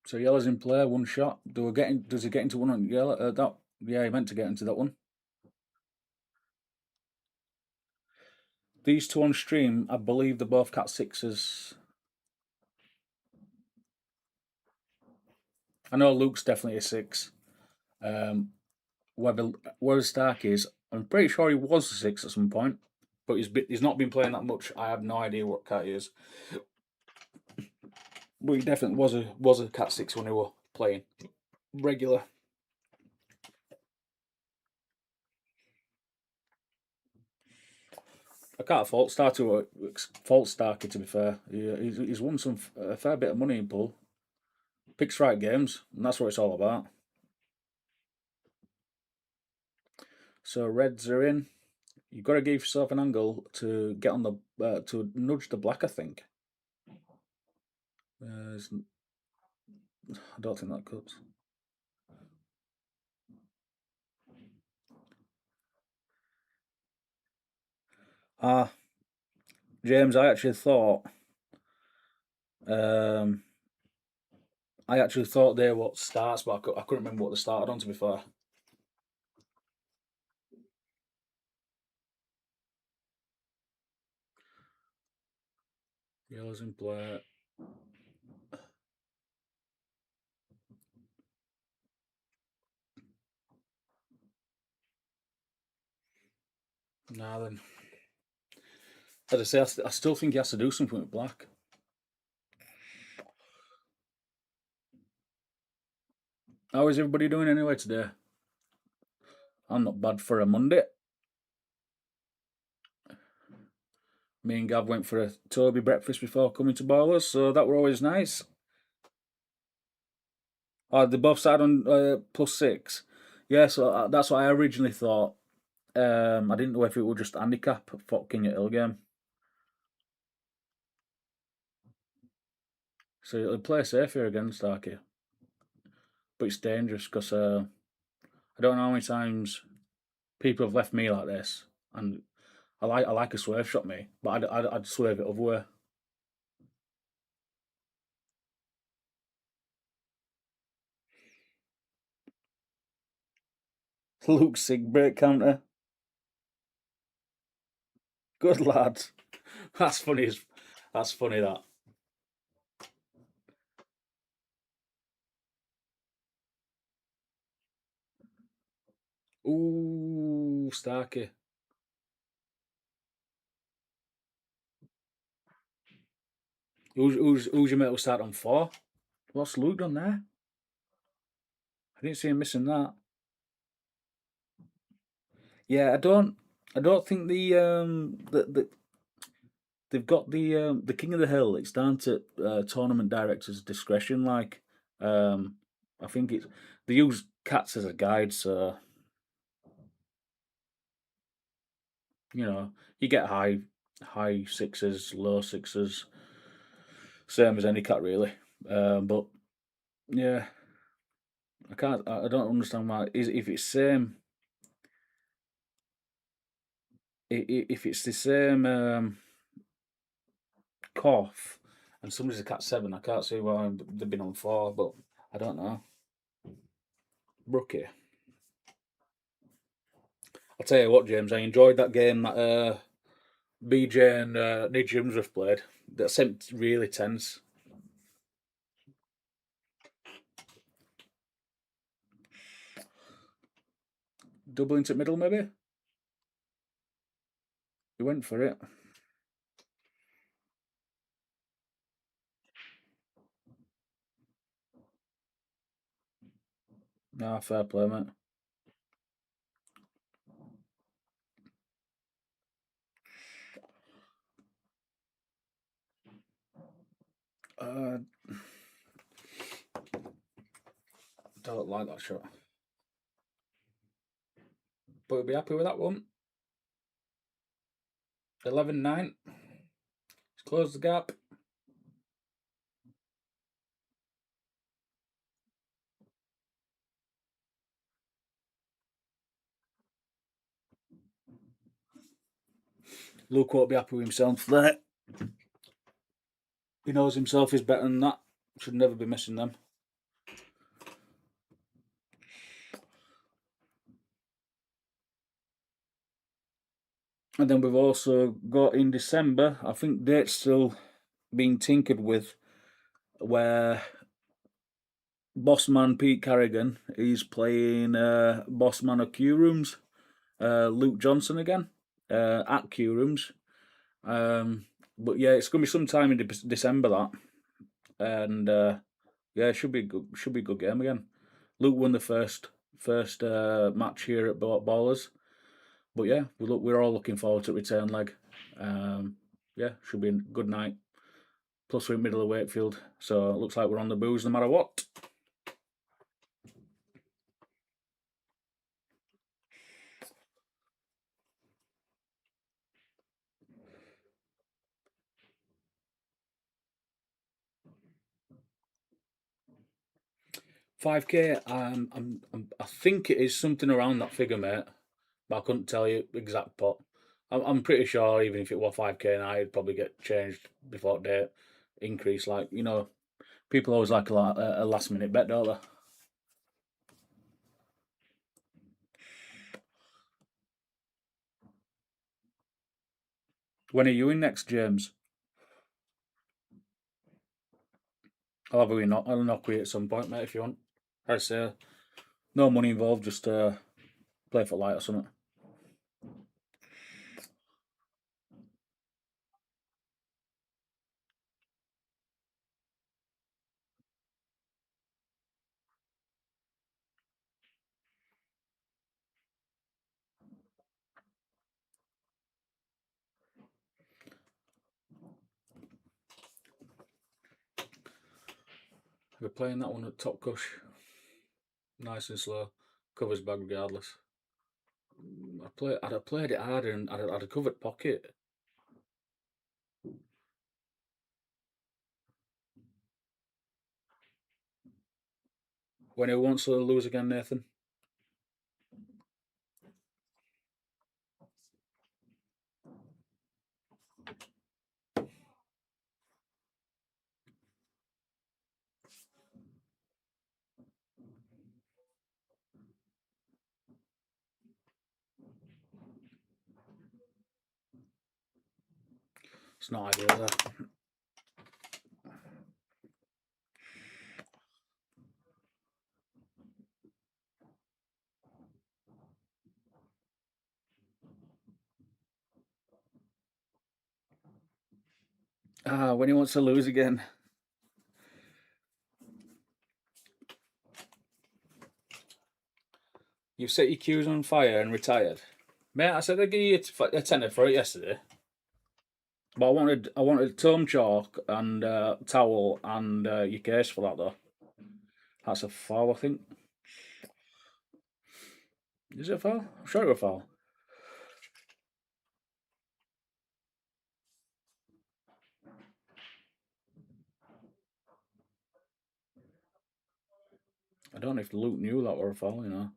So yellow's in play, one shot. Does he get into one on yellow? That yeah, he meant to get into that one. These two on stream, I believe they're both cat sixes. I know Luke's definitely a six. whether Starkie is, I'm pretty sure he was a 6 at some point, but he's not been playing that much. I have no idea what cat he is, but he definitely was a cat 6 when he was playing regular. I can't fault Starkie, to be fair. He's won a fair bit of money in pool. Picks right games, and that's what it's all about. So Reds are in. You've got to give yourself an angle to get on the to nudge the black, I think. I don't think that cuts. James, I actually thought they were what starts, but I couldn't remember what they started on, to be fair. Yellows in play. Nah, then. As I say, I still think he has to do something with black. How is everybody doing anyway today? I'm not bad for a Monday. Me and Gav went for a Toby breakfast before coming to Boilers, so that were always nice. Oh, they both sat on +6. Yeah, so that's what I originally thought. I didn't know if it would just handicap for King at Hill game. So it'll play safe here again, Starkie. But it's dangerous because I don't know how many times people have left me like this, and I like a swerve shot, me, but I'd swerve it other way. Luke Sig break counter. Good lad. That's funny. That's funny, that. Ooh, Starkie. Who's your mate will start on 4? What's Luke done there? I didn't see him missing that. Yeah, I don't think they've got the King of the Hill. It's down to tournament directors' discretion. Like, I think they use cats as a guide, so you get high 6s, low 6s, same as any cat really. But yeah, I don't understand why. If it's same, if it's the same koth and somebody's a cat 7, I can't see why they've been on 4. But I don't know. Rookie. I'll tell you what, James, I enjoyed that game that BJ and Nidge Hemsworth played. That seemed really tense. Double into middle, maybe? He went for it. Nah, fair play, mate. Don't like that shot. But we'll be happy with that one. 11-9. Let's close the gap. Luke won't be happy with himself there. He knows himself is better than that. Should never be missing them. And then we've also got in December, I think date's still being tinkered with, where Bossman Pete Carrigan. He's playing Bossman of Q Rooms, Luke Johnson again, at Q Rooms. But yeah, it's gonna be sometime in December that, and yeah, it should be good. Should be a good game again. Luke won the first match here at Ballers, but yeah, we're all looking forward to return leg. Yeah, should be a good night. Plus we're in middle of Wakefield, so it looks like we're on the booze no matter what. $5K. I think it is something around that figure, mate. But I couldn't tell you exact pot. I'm pretty sure even if it were $5K now, it'd probably get changed before date increase. Like, you know, people always like a last minute bet, don't they? When are you in next, James? I'll have a wee knock. I'll knock with you at some point, mate, if you want. I say, no money involved, just play for light or something. We're playing that one at Top Cush. Nice and slow. Covers bag regardless. I'd have played it harder and I'd have covered pocket. When who wants to lose again, Nathan? It's not ideal there. When he wants to lose again. You've set your cues on fire and retired. Mate, I said I'd give you a tenner for it yesterday. But I wanted Tom chalk and towel and your case for that though. That's a foul, I think. Is it a foul? I'm sure it was a foul. I don't know if Luke knew that were a foul, you know.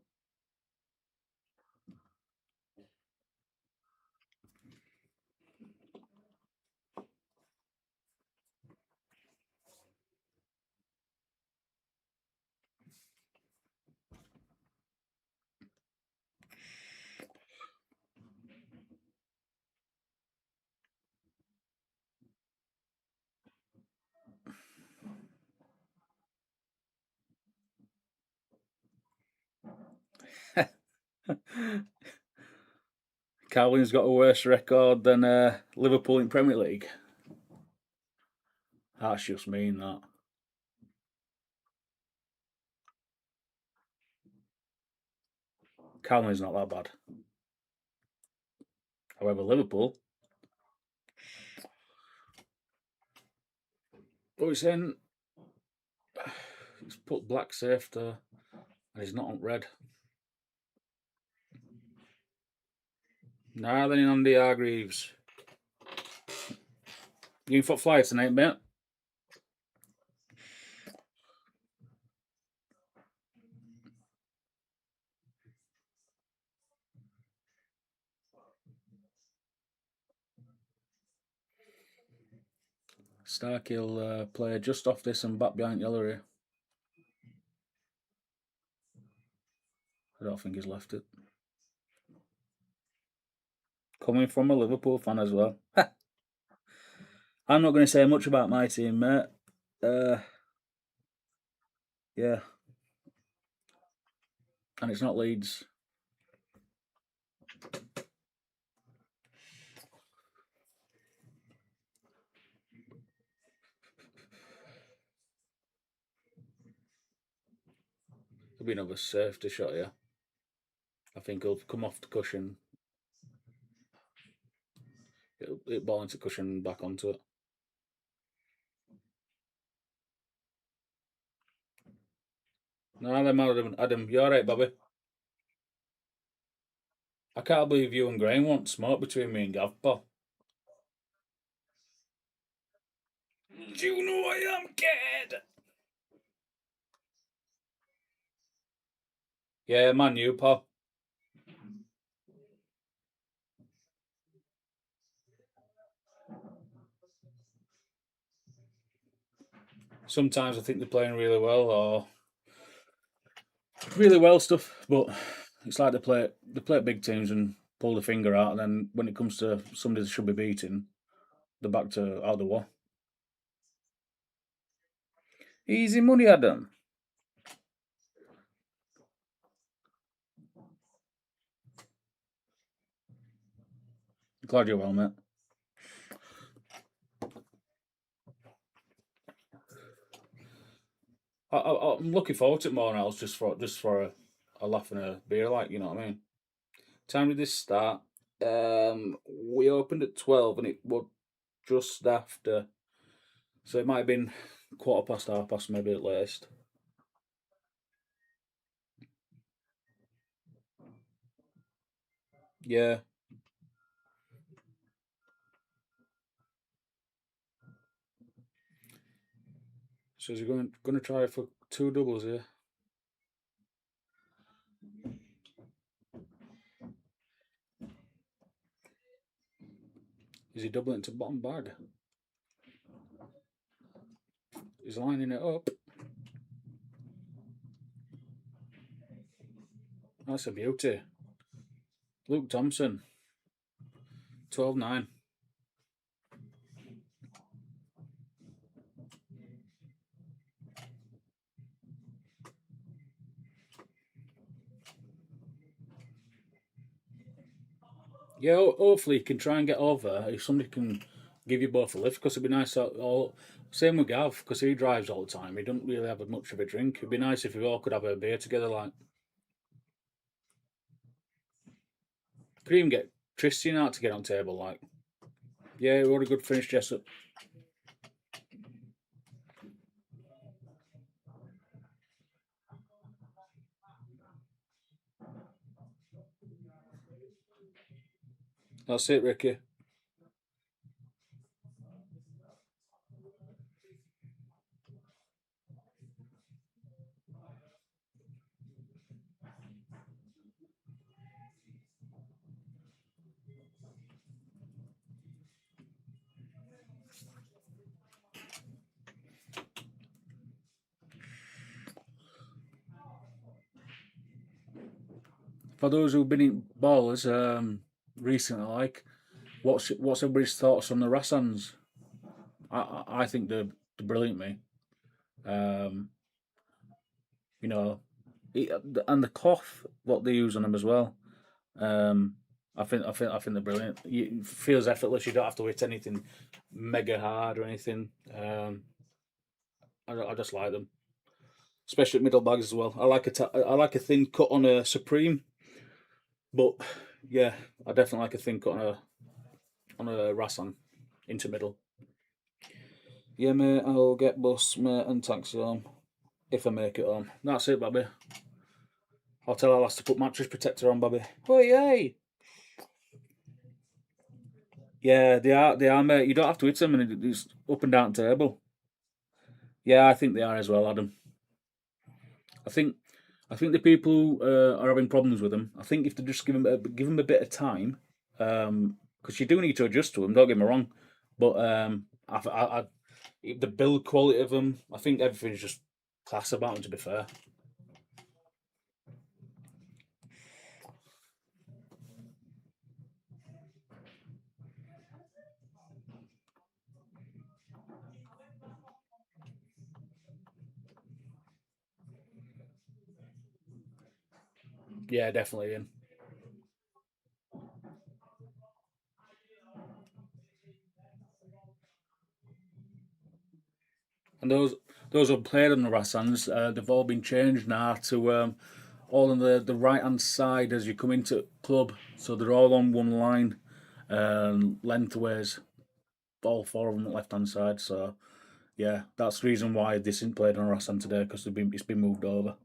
Carlin's got a worse record than Liverpool in Premier League. That's just mean, that. Carlin's not that bad. However, Liverpool. What are you saying? He's put black safe there, and he's not on red. Nah, then in Andy Hargreaves. You in foot fly tonight, mate? Starkie will play just off this and back behind yellow here. I don't think he's left it. Coming from a Liverpool fan as well. I'm not going to say much about my team, mate. Yeah. and it's not Leeds. There'll be another safety shot here. I think he'll come off the cushion. It'll ball into cushion and back onto it. No, then Adam, you alright, Bobby? I can't believe you and Graham want smoke between me and Gav, pal. Do you know I am scared? Yeah, man, you, pal. Sometimes I think they're playing really well or really well stuff, but it's like they play big teams and pull the finger out, and then when it comes to somebody that should be beating, they're back to out the war. Easy money, Adam. Glad you're well, mate. I'm looking forward to it more now, just for a laugh and a beer, like, you know what I mean. Time did this start? We opened at 12, and it was just after, so it might have been quarter past, half past, maybe at latest. Yeah. So is he going to try for 2 doubles here? Is he doubling it to bottom bag? He's lining it up. That's a beauty. Luke Thompson. 12-9. Yeah, hopefully you can try and get over if somebody can give you both a lift, because it'd be nice. Same with Gav, because he drives all the time. He doesn't really have much of a drink. It'd be nice if we all could have a beer together. Like, could even get Tristan out to get on table. Like, yeah, what a good finish, Jessup. That's it, Ricky. For those who've been in ballers recently, like, what's everybody's thoughts on the Rassans? I think they're brilliant, me. Um, you know, and the koth, what they use on them as well. I think they're brilliant. It feels effortless. You don't have to hit anything mega hard or anything. I just like them, especially at middle bags as well. I like a thin cut on a Supreme, but yeah, I definitely like a thin cut on a Rassan into middle. Yeah, mate, I'll get bus, mate, and taxi home if I make it home. That's it, Bobby. I'll tell Alice to put mattress protector on, Bobby. Oh, yay! Yeah, they are, mate. You don't have to hit them, and it's up and down table. Yeah, I think they are as well, Adam. I think I think the people who are having problems with them, I think if they just give them a bit of time, because you do need to adjust to them. Don't get me wrong, but the build quality of them, I think everything's just class about them. To be fair, Yeah, definitely in. And those who played on the Rassans, they've all been changed now to all on the right hand side as you come into club. So they're all on one line, lengthways. All four of them on the left hand side. So yeah, that's the reason why this isn't played on Rassan today because it's been moved over.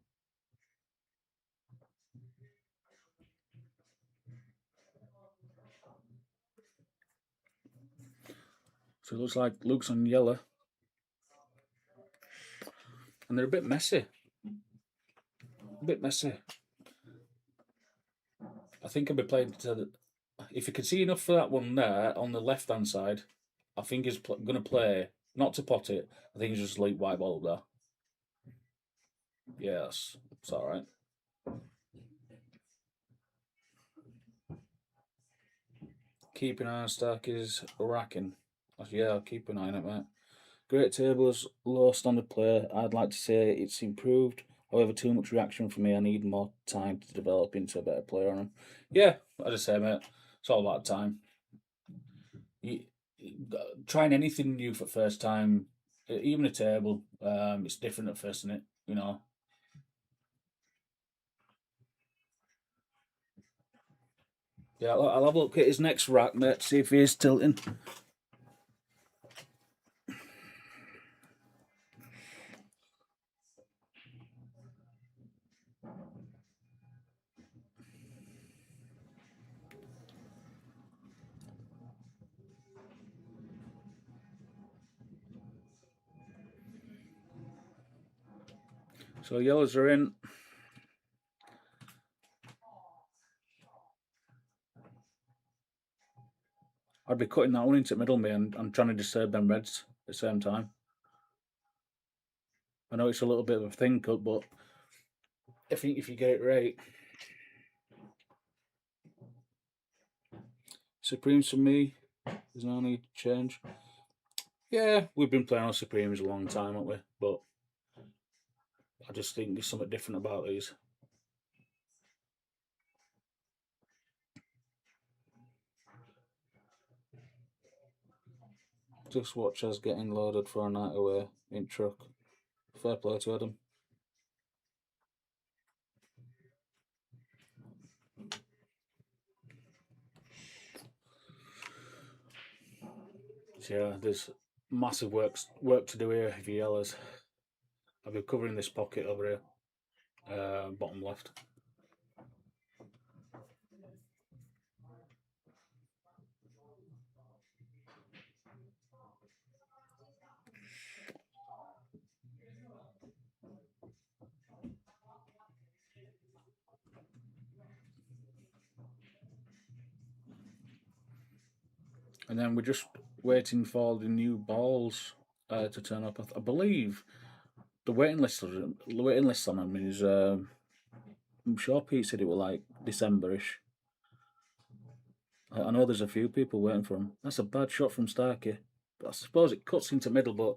So it looks like Luke's on yellow. And they're a bit messy. A bit messy. I think I'll be playing to the. If you can see enough for that one there on the left hand side, I think he's going to play, not to pot it, I think he's just leave white ball there. Yes, it's alright. Keep an eye on Starkie's racking. Yeah, I'll keep an eye on it, mate. Great tables, low standard play. I'd like to say it's improved. However, too much reaction for me. I need more time to develop into a better player on him. Yeah, I just say, mate, it's all about time. Trying anything new for first time, even a table, it's different at first, isn't it? You know. Yeah, I'll have a look at his next rack, mate, see if he is tilting. So yellows are in. I'd be cutting that one into the middle, me, and I'm trying to disturb them reds at the same time. I know it's a little bit of a thin cut, but I think if you get it right. Supremes for me, there's no need to change. Yeah, we've been playing on Supremes a long time, haven't we? But I just think there's something different about these. Just watch us getting loaded for a night away in truck. Fair play to Adam. So yeah, there's massive work to do here if you yellows. I'll be covering this pocket over here, bottom left. And then we're just waiting for the new balls to turn up. I believe the waiting list on them is. I'm sure Pete said it was like Decemberish. I know there's a few people waiting for them. That's a bad shot from Starkie. But I suppose it cuts into middle, but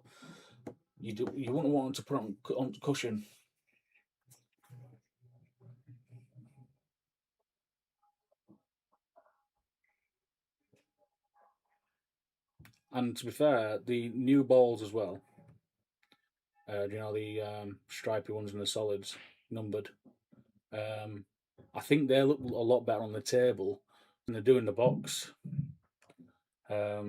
you wouldn't want him to put on cushion. And to be fair, the new balls as well. You know, the stripy ones and the solids numbered. I think they look a lot better on the table than they do in the box. Yeah,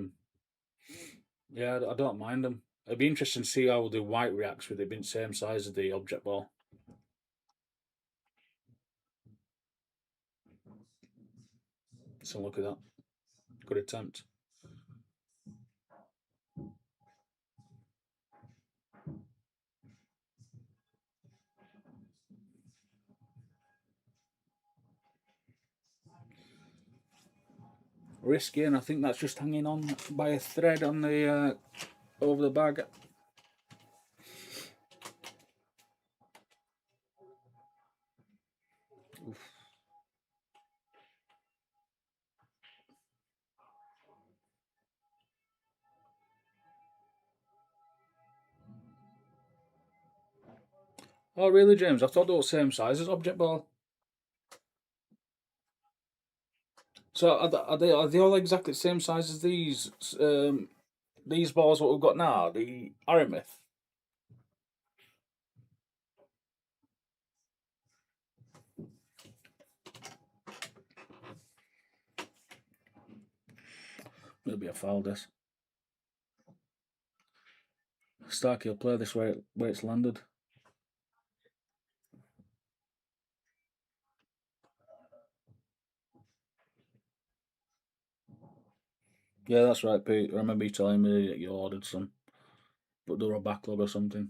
I don't mind them. It'd be interesting to see how the white reacts with it being the same size as the object ball. So look at that. Good attempt. Risky, and I think that's just hanging on by a thread on the over the bag. Oof. Oh, really, James? I thought they were the same size as object ball. So are they all exactly the same size as these balls what we've got now? The Aramith. It'll be a foul, this. Starkie will play this where it's landed. Yeah, that's right, Pete. I remember you telling me that you ordered some, but they were a backlog or something.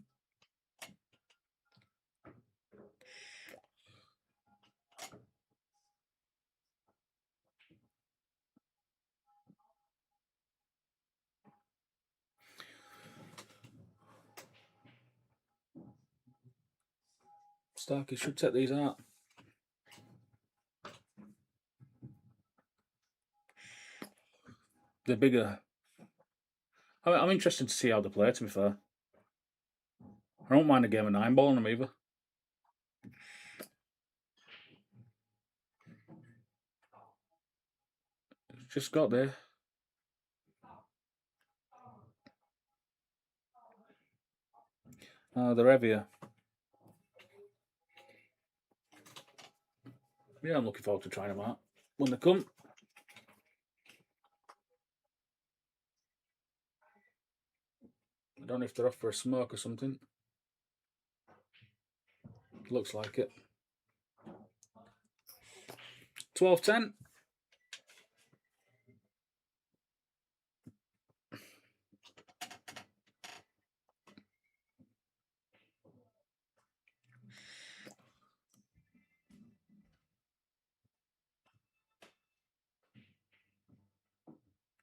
Starkie should take these out. They're bigger. I'm interested to see how they play, to be fair. I don't mind a game of 9-ball on them either. Just got there. They're heavier. Yeah, I'm looking forward to trying them out when they come. I don't know if they're off for a smoke or something. Looks like it. 12-10.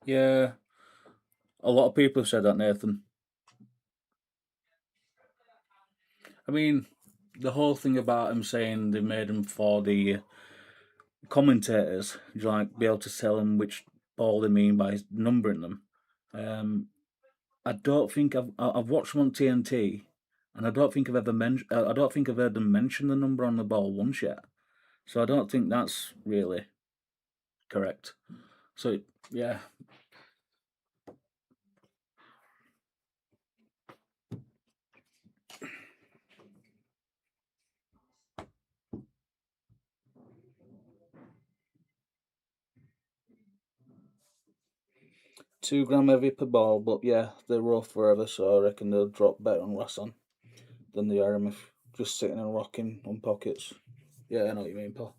Yeah, a lot of people have said that, Nathan. I mean, the whole thing about him saying they made them for the commentators, like be able to tell them which ball they mean by numbering them. I don't think I've watched them on TNT, and I don't think I've ever I don't think I've heard them mention the number on the ball once yet. So I don't think that's really correct. So yeah. £2 heavy per ball, but yeah, they're rough forever, so I reckon they'll drop better on less on than the Aram if just sitting and rocking on pockets. Yeah, I know what you mean, Paul.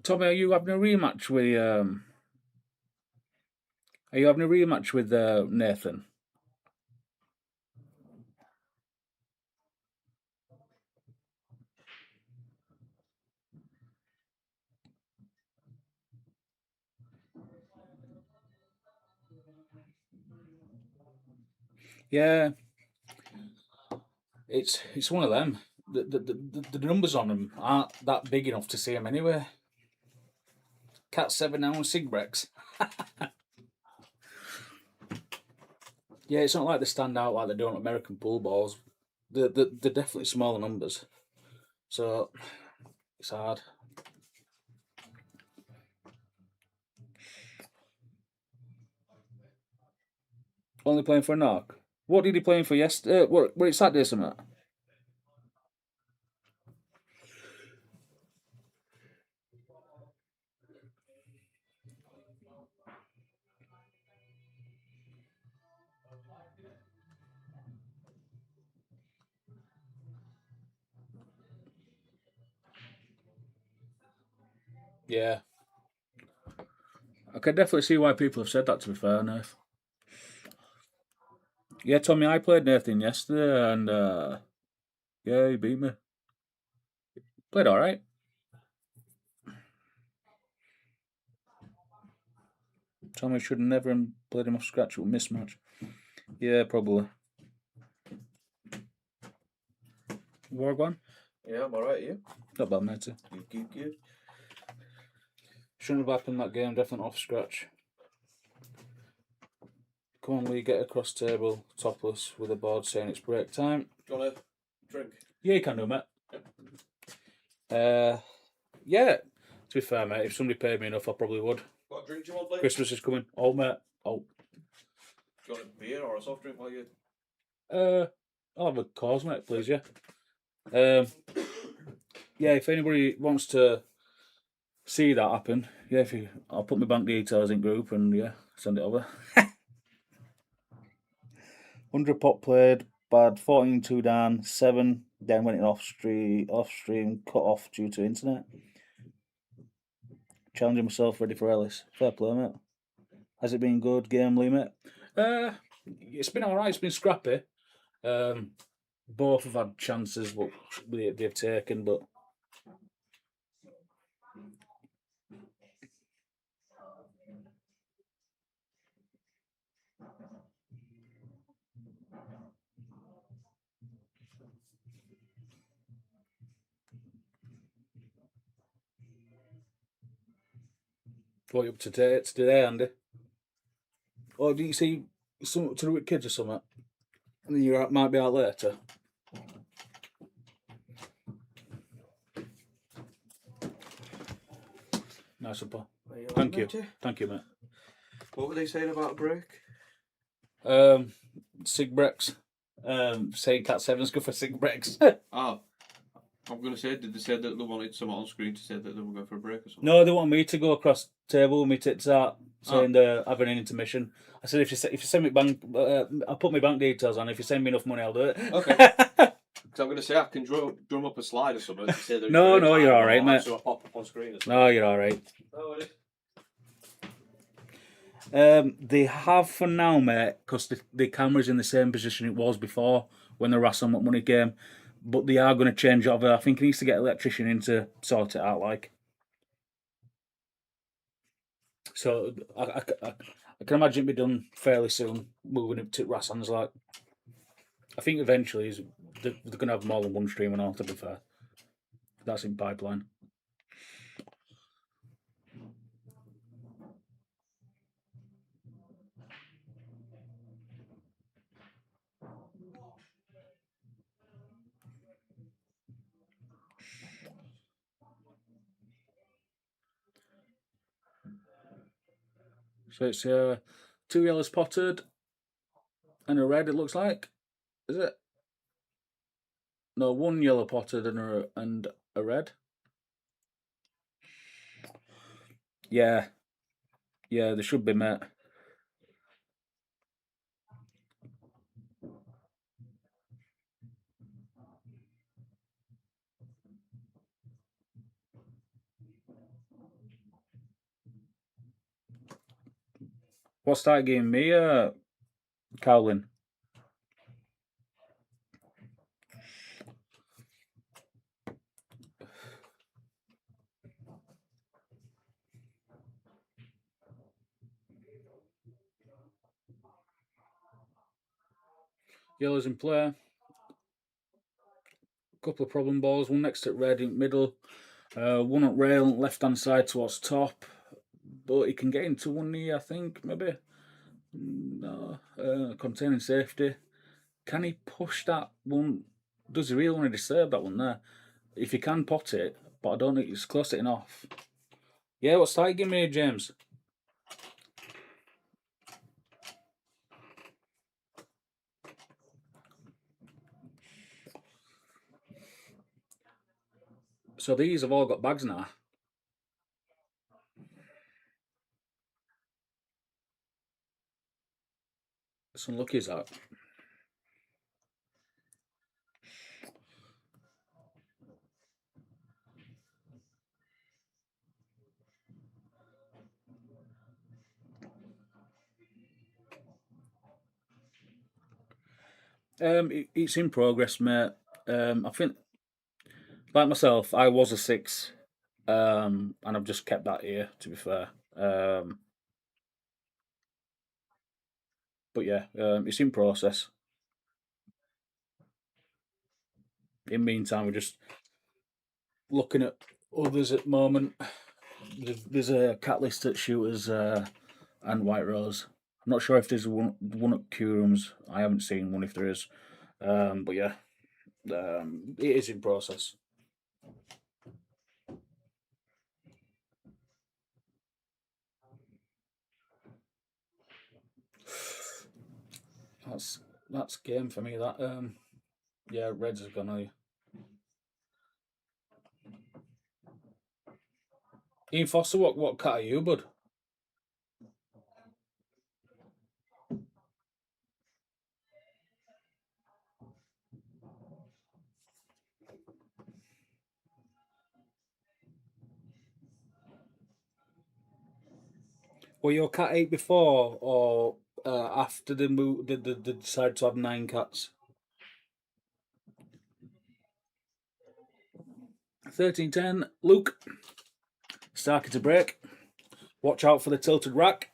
Tommy, are you having a rematch with Nathan? Yeah, it's one of them. The numbers on them aren't that big enough to see them anyway. Cat 7 now and Sigbrex. Yeah, it's not like they stand out like they do on American pool balls. They're definitely smaller numbers. So it's hard. Only playing for a knock. What did he play for yesterday? What it's Saturday something? Yeah. I can definitely see why people have said that, to be fair, Nath. Yeah, Tommy, I played Nathan yesterday, and yeah, he beat me. Played all right. Tommy should have never played him off scratch with mismatch. Yeah, probably. Wargwan?
Yeah, I'm alright, you?
Not bad, matey.
Good.
Shouldn't have happened that game, definitely off scratch. Come on, Lee, get across table, topless, with a board saying it's break time.
Do you want a drink?
Yeah, you can do, mate. Yeah, to be fair, mate, if somebody paid me enough, I probably would.
What drink do you want, please?
Christmas is coming. Oh, mate. Oh.
Do you want a beer or a soft drink while you...
I'll have a cause, mate, please, yeah. Yeah, if anybody wants to see that happen, yeah, I'll put my bank details in group and yeah, send it over. 100 pot played, bad, 14-2 down, 7, then went in off stream, cut off due to internet. Challenging myself, ready for Ellis. Fair play, mate. Has it been good game, Lee, mate? It's been alright, it's been scrappy. Both have had chances, but they've taken, but what are you up to today, Andy? Oh, do you see something to do with kids or something? And then you might be out later. Nice one, Paul. Thank you. Thank you, mate.
What were they saying about a break?
Sig Brex. Saying Cat 7's good for Sig Brex.
Oh, I'm going to say, did they say that they wanted someone on screen to say that they were going for a break or something?
No, they want me to go across table with my tits out, saying they're having an intermission. I said, if you send me bank, I'll put my bank details on. If you send me enough money, I'll do it.
Okay. Because I'm going to say I can drum up a slide or something to say that.
No, you're all right, mate.
So I pop up on screen.
No, you're all right.
Oh, it is.
They have for now, mate, because the camera's in the same position it was before when the Rassam Money game. But they are going to change it over. I think he needs to get an electrician in to sort it out, like. So I can imagine it be done fairly soon, moving it to Rassam's, like. I think eventually they're going to have more than one stream and all, to be fair. That's in pipeline. So it's 2 yellow spotted and a red, it looks like. Is it? No, 1 yellow potted and a red. Yeah. Yeah, there should be, mate. What's that giving me, Cowlin? Yellow's in play. Couple of problem balls, one next to red in middle, one at rail left hand side towards top, but he can get into one knee, I think, maybe. No, containing safety. Can he push that one? Does he really want to disturb that one there? If he can pot it, but I don't think he's close enough. Yeah, what's that? Give me, James. So these have all got bags now. It's unlucky as that. It's in progress, mate. I think, like myself, I was a 6, and I've just kept that here. To be fair, um, but yeah, it's in process. In the meantime, we're just looking at others at the moment. There's a cat list at Shooters and White Rose. I'm not sure if there's one at Curum's. I haven't seen one if there is. But yeah, it is in process. That's that's game for me. That yeah, Reds has gone. Ian Foster, what cat are you, bud? Were your cat 8 before or after the move? Did they decide to have 9 cats? 1310, Luke. Starkie to break. Watch out for the tilted rack.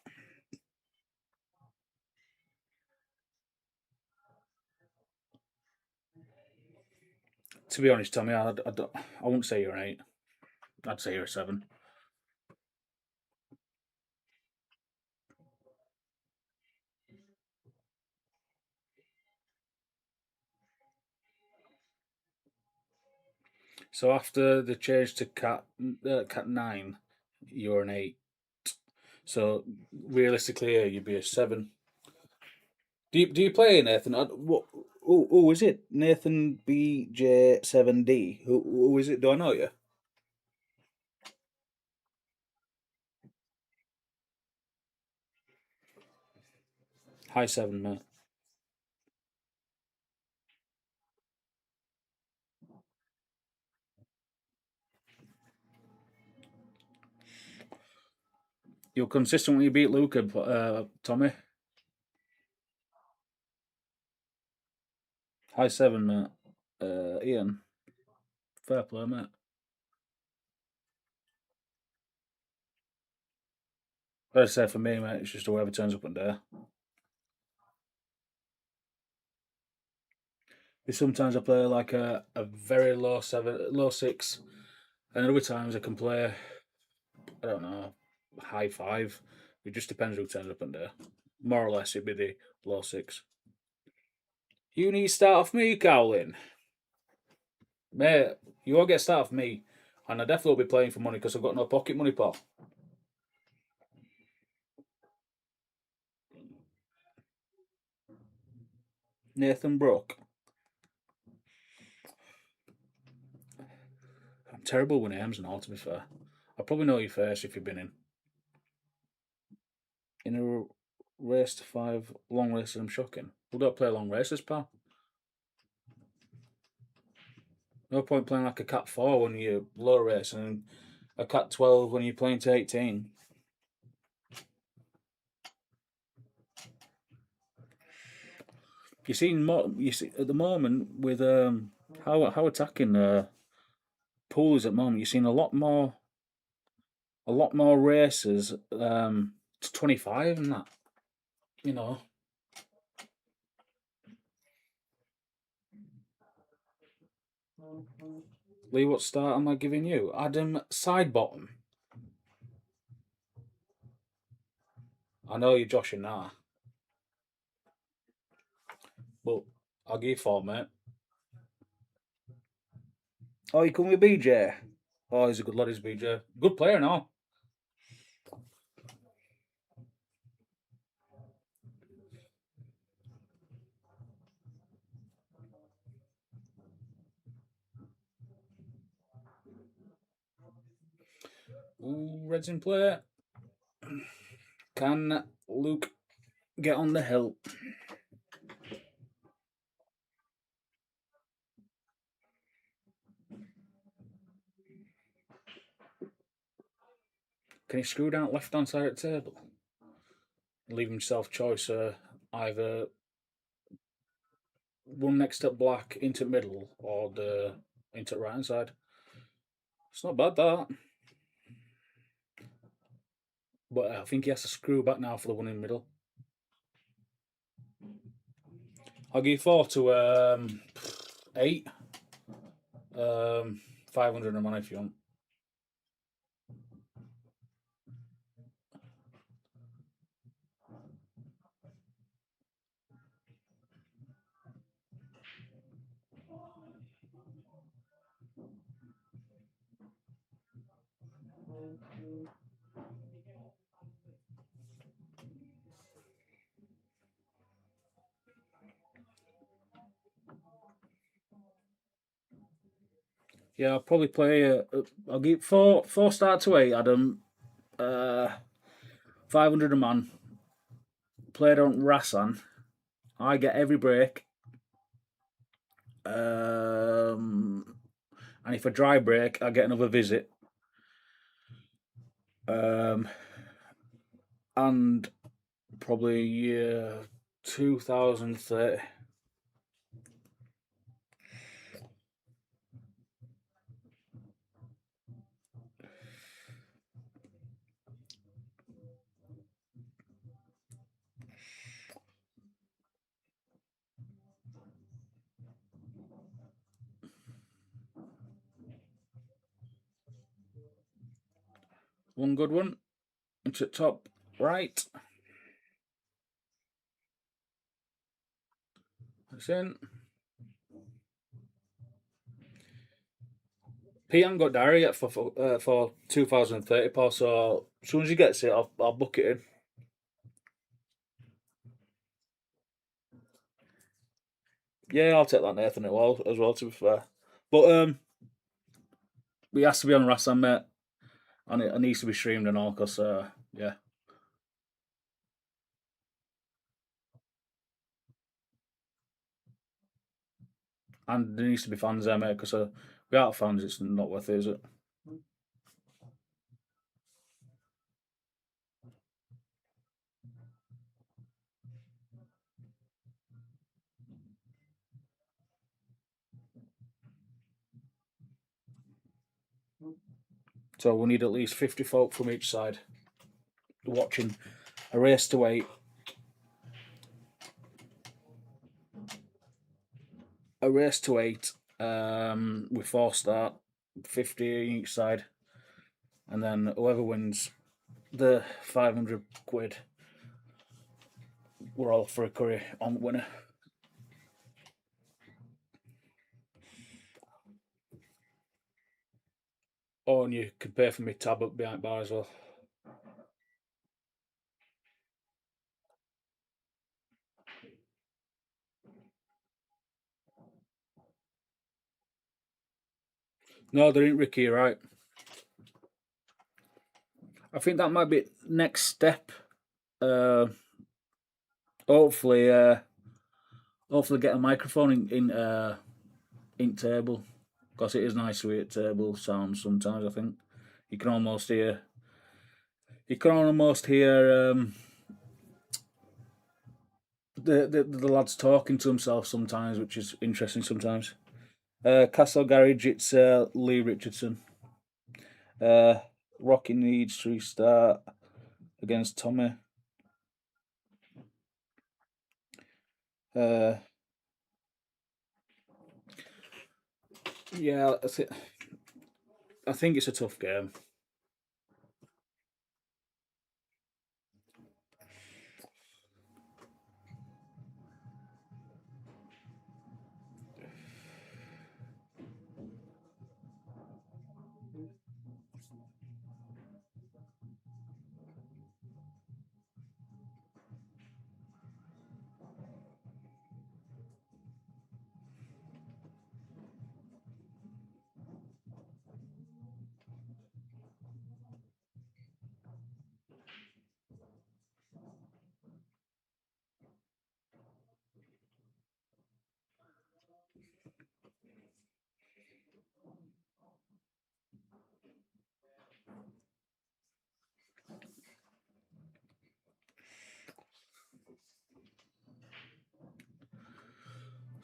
To be honest, Tommy, I wouldn't say you're an 8. I'd say you're a 7. So after the change to cat 9, you're an 8. So realistically, yeah, you'd be a 7. Do you play Nathan? What? Oh, is it Nathan BJ7D? Who is it? Do I know you? High 7, mate. You're consistent when you beat Luca, Tommy. High 7, mate. Ian, fair play, mate. I'd say for me, mate, it's just whoever turns up and there. Sometimes I play like a very low 7, low 6, and other times I can play, I don't know, high 5. It just depends who turns up and there. More or less, it'd be the low 6. You need to start off me, Cowlin. Mate, you won't get start off me, and I definitely will be playing for money because I've got no pocket money, pal. Nathan Brook. I'm terrible with names and all, to be fair. I probably know you first if you've been in a race to 5 long races. I'm shocking. We don't play long races, pal. No point playing like a cat 4 when you're low racing and a cat 12 when you're playing to 18. You see at the moment with how attacking pool is at the moment. You're seeing a lot more races to 25 and that. You know, Lee, what start am I giving you? Adam Sidebottom. I know you're joshing now, but I'll give you 4, mate. Oh, you come with BJ. Oh, he's a good lad, he's BJ. Good player now. Ooh, Reds in play. Can Luke get on the hill? Can he screw down left hand side of the table? Leave himself choice either one next to black into middle or the into right hand side. It's not bad that. But I think he has to screw back now for the one in the middle. I'll give 4 to 8. 500 a man if you want. Yeah, I'll probably play. I'll give 4 star to 8, Adam. 500 a man. Played on Rassan. I get every break. And if I dry break, I get another visit. And probably 2030. One good one. Into top right. That's in. Pete hasn't got diary yet for 2030, Paul, so as soon as he gets it, I'll book it in. Yeah, I'll take that Nathan as well, to be fair. But he has to be on Rassan, mate. And it needs to be streamed and all, because, yeah. And there needs to be fans there, mate, because without fans, it's not worth it, is it? So we need at least 50 folk from each side watching a race to 8. A race to 8 with 4 start, 50 each side. And then whoever wins the 500 quid, we're all for a curry on winner. Oh, and you can pay for me tab up behind bar as well. No, there ain't Ricky, right? I think that might be next step. Hopefully, hopefully get a microphone in table, because it is nice to hear table sounds sometimes. I think you can almost hear. You can almost hear the lads talking to themselves sometimes, which is interesting sometimes. Castle Garage, it's Lee Richardson. Rocky needs to restart against Tommy. Yeah, I think it's a tough game.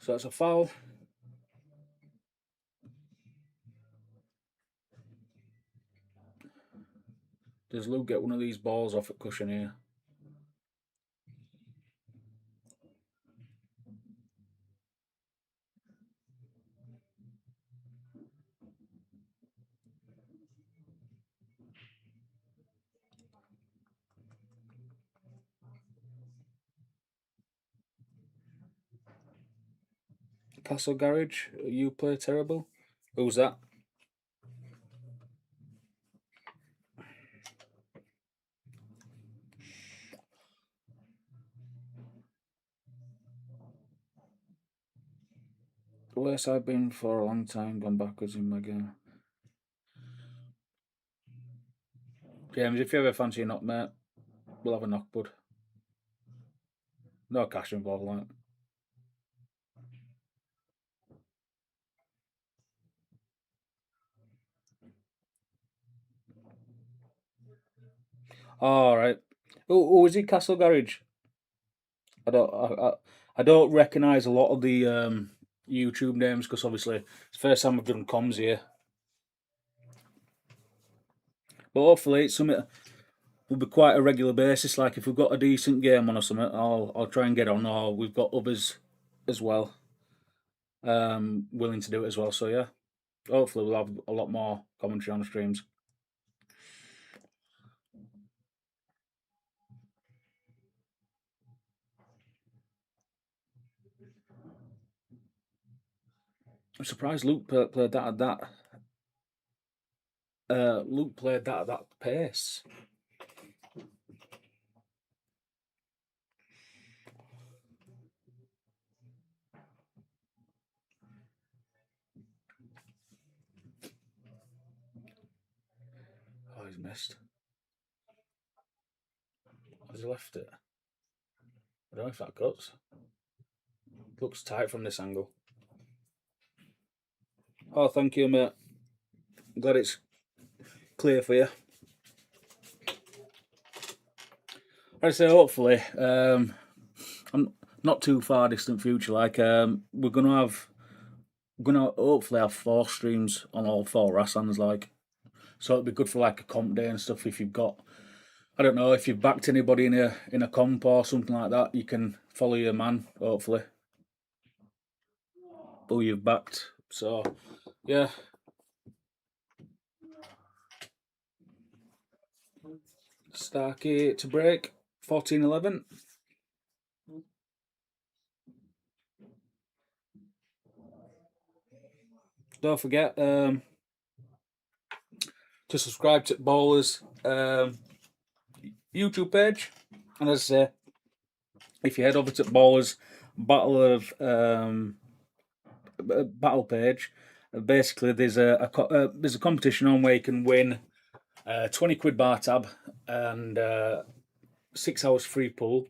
So that's a foul. Does Luke get one of these balls off at cushion here? Castle Garage, you play terrible. Who's that? The worst I've been for a long time, gone backwards in my game. James, if you ever fancy a knock, mate, we'll have a knock, bud. No cash involved, like. All right. Who is it? Castle Garage. I don't recognise a lot of the YouTube names because obviously it's the first time I've done comms here. But hopefully it's something will be quite a regular basis. Like if we've got a decent game on or something, I'll try and get on. Or we've got others as well, willing to do it as well. So yeah, hopefully we'll have a lot more commentary on the streams. I'm surprised Luke played that at that. Luke played that at that pace. Oh, he's missed. Has he left it? I don't know if that cuts. Looks tight from this angle. Oh, thank you, mate. I'm glad it's clear for you. I say hopefully, I'm not too far distant future. Like we're gonna hopefully have 4 streams on all 4 Rassans. Like, so it'd be good for like a comp day and stuff. If you've got, I don't know, if you've backed anybody in a comp or something like that, you can follow your man. Hopefully, who you've backed. So yeah. Starkie to break 14-11. Don't forget to subscribe to Ballers YouTube page. And as I say, if you head over to Ballers Battle page, basically there's a competition on where you can win 20 quid bar tab and 6 hours free pool.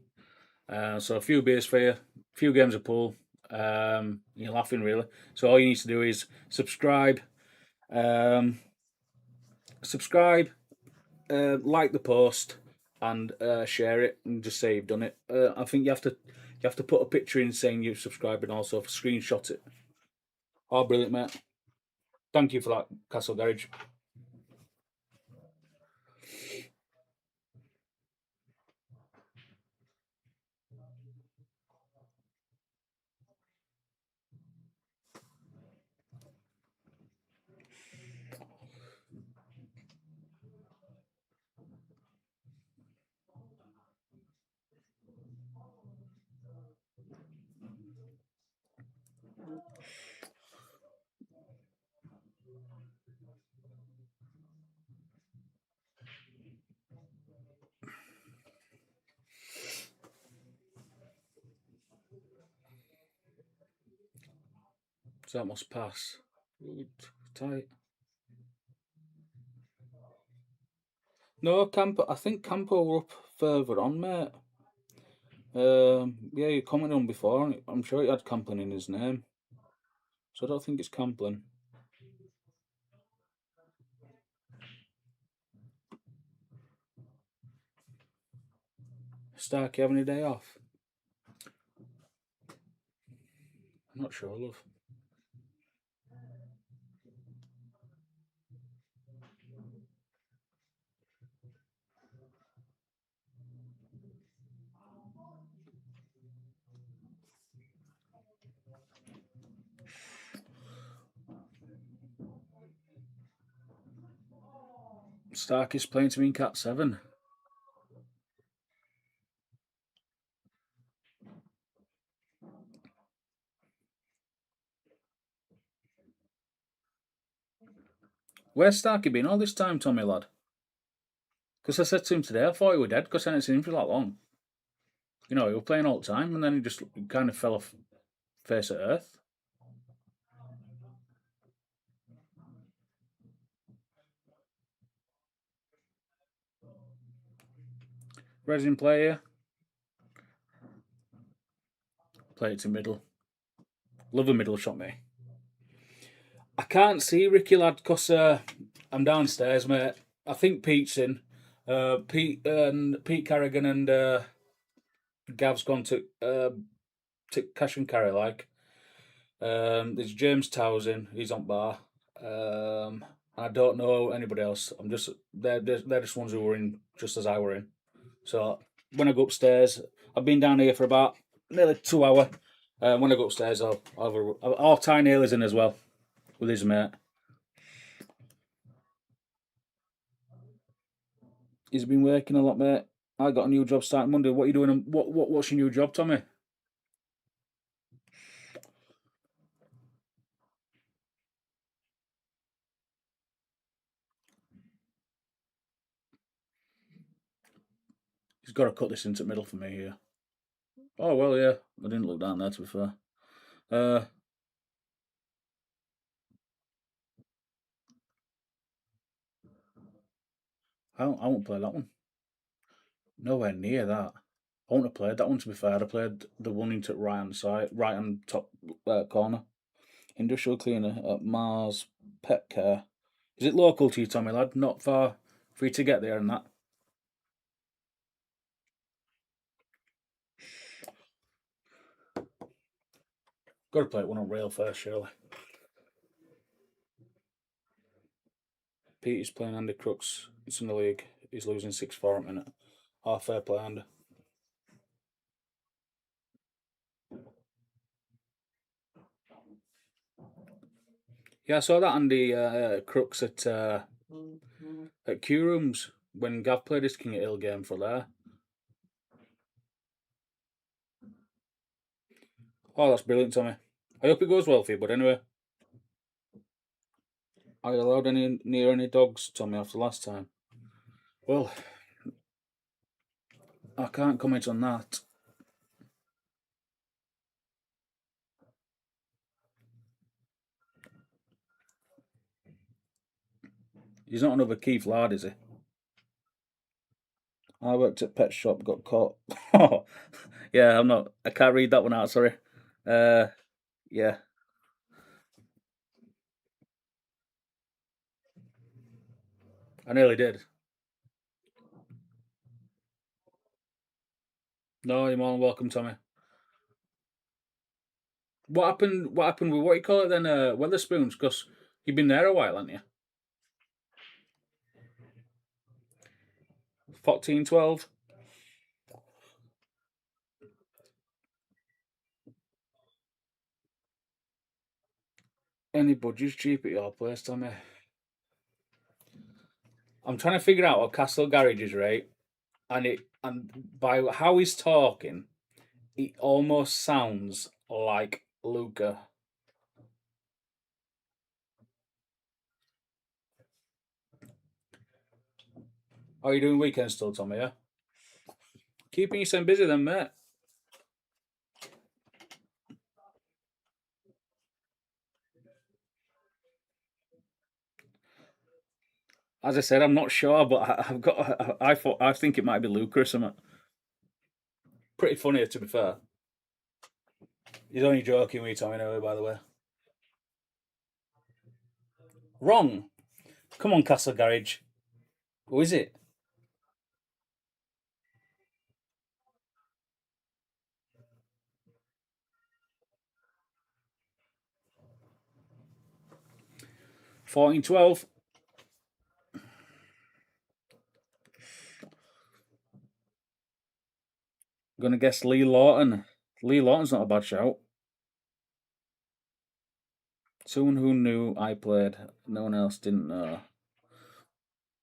So a few beers for you, a few games of pool. You're laughing really. So all you need to do is subscribe, like the post, and share it, and just say you've done it. I think you have to put a picture in saying you've subscribed, and also screenshot it. Oh, brilliant, mate! Thank you for that, Castle Garage. So that must pass. Tight. No, Campo. I think Campo were up further on, mate. Yeah, you commented on before. And I'm sure it had Camplin in his name, so I don't think it's Camplin. Starkie having a day off. I'm not sure, love. Starkie's playing to me in Cat 7. Where's Starkie been all this time, Tommy lad? Because I said to him today, I thought he were dead because I hadn't seen him for that long. You know, he was playing all the time and then he just kind of fell off face of earth. Resin player. Play it to middle. Love a middle shot, me. I can't see Ricky lad because I'm downstairs, mate. I think Pete's in. Pete Carrigan and Gav's gone to cash and carry like. There's James Towers in. He's on bar. I don't know anybody else. I'm just they're just ones who were in just as I were in. So when I go upstairs, I've been down here for about nearly 2 hours. When I go upstairs, I'll Ty Naylor's in as well with his mate. He's been working a lot, mate. I got a new job starting Monday. What are you doing? What's your new job, Tommy? He's got to cut this into the middle for me here. Oh well, yeah. I didn't look down there to be fair. I won't play that one. Nowhere near that. I wouldn't have played that one to be fair. I'd have played the one into right hand side, right hand top corner. Industrial cleaner at Mars Pet Care. Is it local to you, Tommy lad? Not far for you to get there and that. Got to play one on rail first, surely. Pete's playing Andy Crooks. It's in the league. He's losing 6-4 at the minute. Fair play, Andy. Yeah, I saw that Andy Crooks at Q Rooms when Gav played his King of Hill game for there. Oh, that's brilliant, Tommy. I hope it goes well for you, but anyway. Are you allowed near any dogs, Tommy, after last time? Well, I can't comment on that. He's not another Keith Lard, is he? I worked at pet shop, got caught. Yeah, I can't read that one out, sorry. Yeah. I nearly did. No, you're more than welcome, Tommy. What happened? What happened with what you call it then? Weatherspoons, because you've been there a while, haven't you? 14, 12? Any budgies cheap at your place, Tommy? I'm trying to figure out what Castle Garage is, right? And by how he's talking, it almost sounds like Luca. How are you doing weekends still, Tommy? Yeah. Keeping you so busy then, mate. As I said, I'm not sure, but I've got. I think it might be Luca or something. Pretty funny, to be fair. He's only joking with you, Tommy, anyway, by the way. Wrong. Come on, Castle Garage. Who is it? 14-12. I'm going to guess Lee Lawton. Lee Lawton's not a bad shout. Someone who knew I played, no one else didn't know.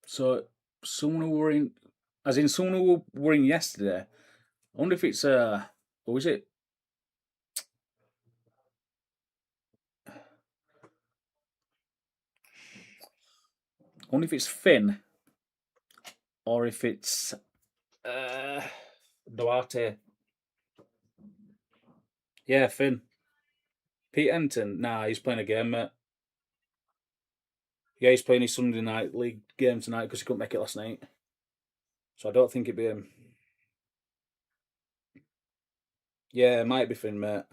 So, someone who were in, as in someone who were in yesterday. I wonder if it's, what was it? I wonder if it's Finn or if it's Duarte. Yeah, Finn. Pete Enton. Nah, he's playing a game, mate. Yeah, he's playing his Sunday night league game tonight because he couldn't make it last night. So I don't think it'd be him. Yeah, it might be Finn, mate.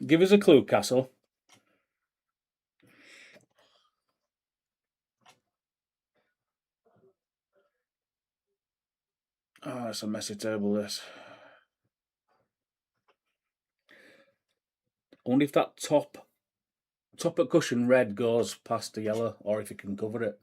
Give us a clue, Castle. Oh, it's a messy table, this. I wonder if that top at cushion red goes past the yellow, or if you can cover it.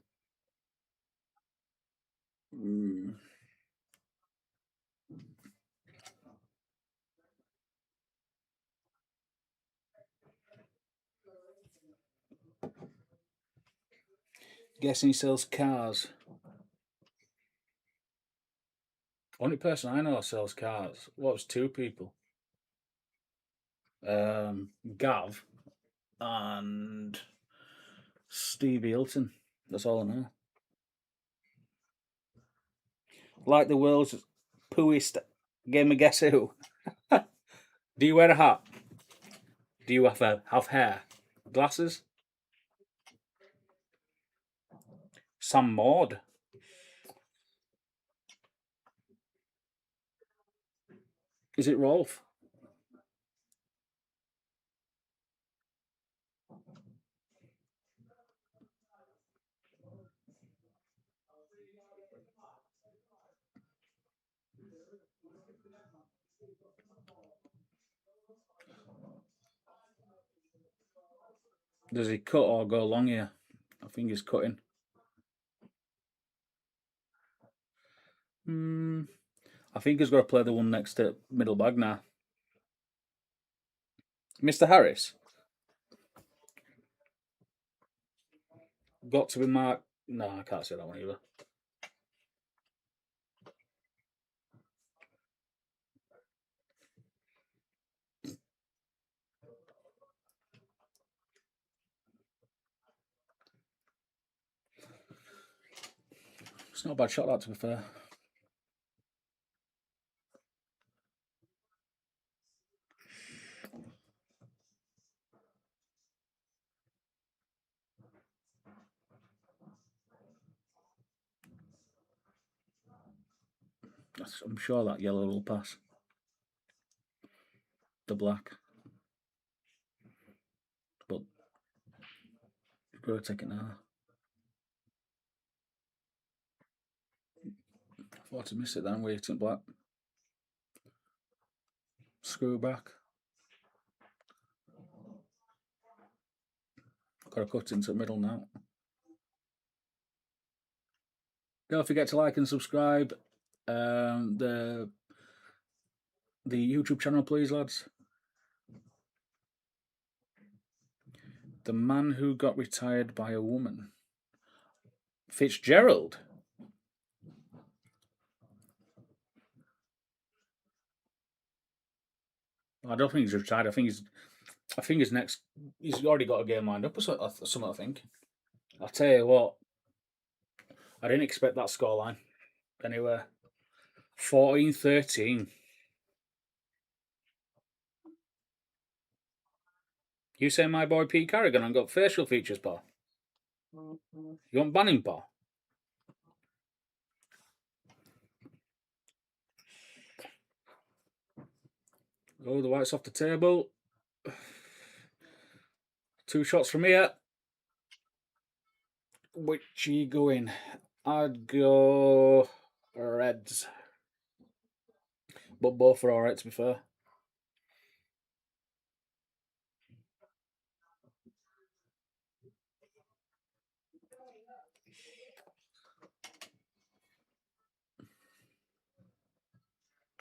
Guessing he sells cars. Only person I know sells cars. Well, it's two people. Gav and Steve Hilton. That's all I know. Like the world's pooiest game of Guess Who. Do you wear a hat? Do you have hair? Glasses? Sam Maud. Is it Rolf? Does he cut or go long here? I think he's cutting. I think he's got to play the one next to middle bag now. Mr. Harris. Got to be marked. No, I can't say that one either. It's not a bad shot, that, to be fair. I'm sure that yellow will pass. The black. But you've got to take it now. I thought to miss it then, waiting black. Screw back. Got to cut into the middle now. Don't forget to like and subscribe the YouTube channel, please, lads. The man who got retired by a woman. Fitzgerald. I don't think he's retired. I think his next. He's already got a game lined up or something. I think. I'll tell you what. I didn't expect that scoreline. Anyway, 14-13. You say my boy Pete Carrigan and got facial features, pal. You want banning, pal? Oh, the white's off the table. 2 shots from here. Which are you going? I'd go reds. But both are alright, to be fair.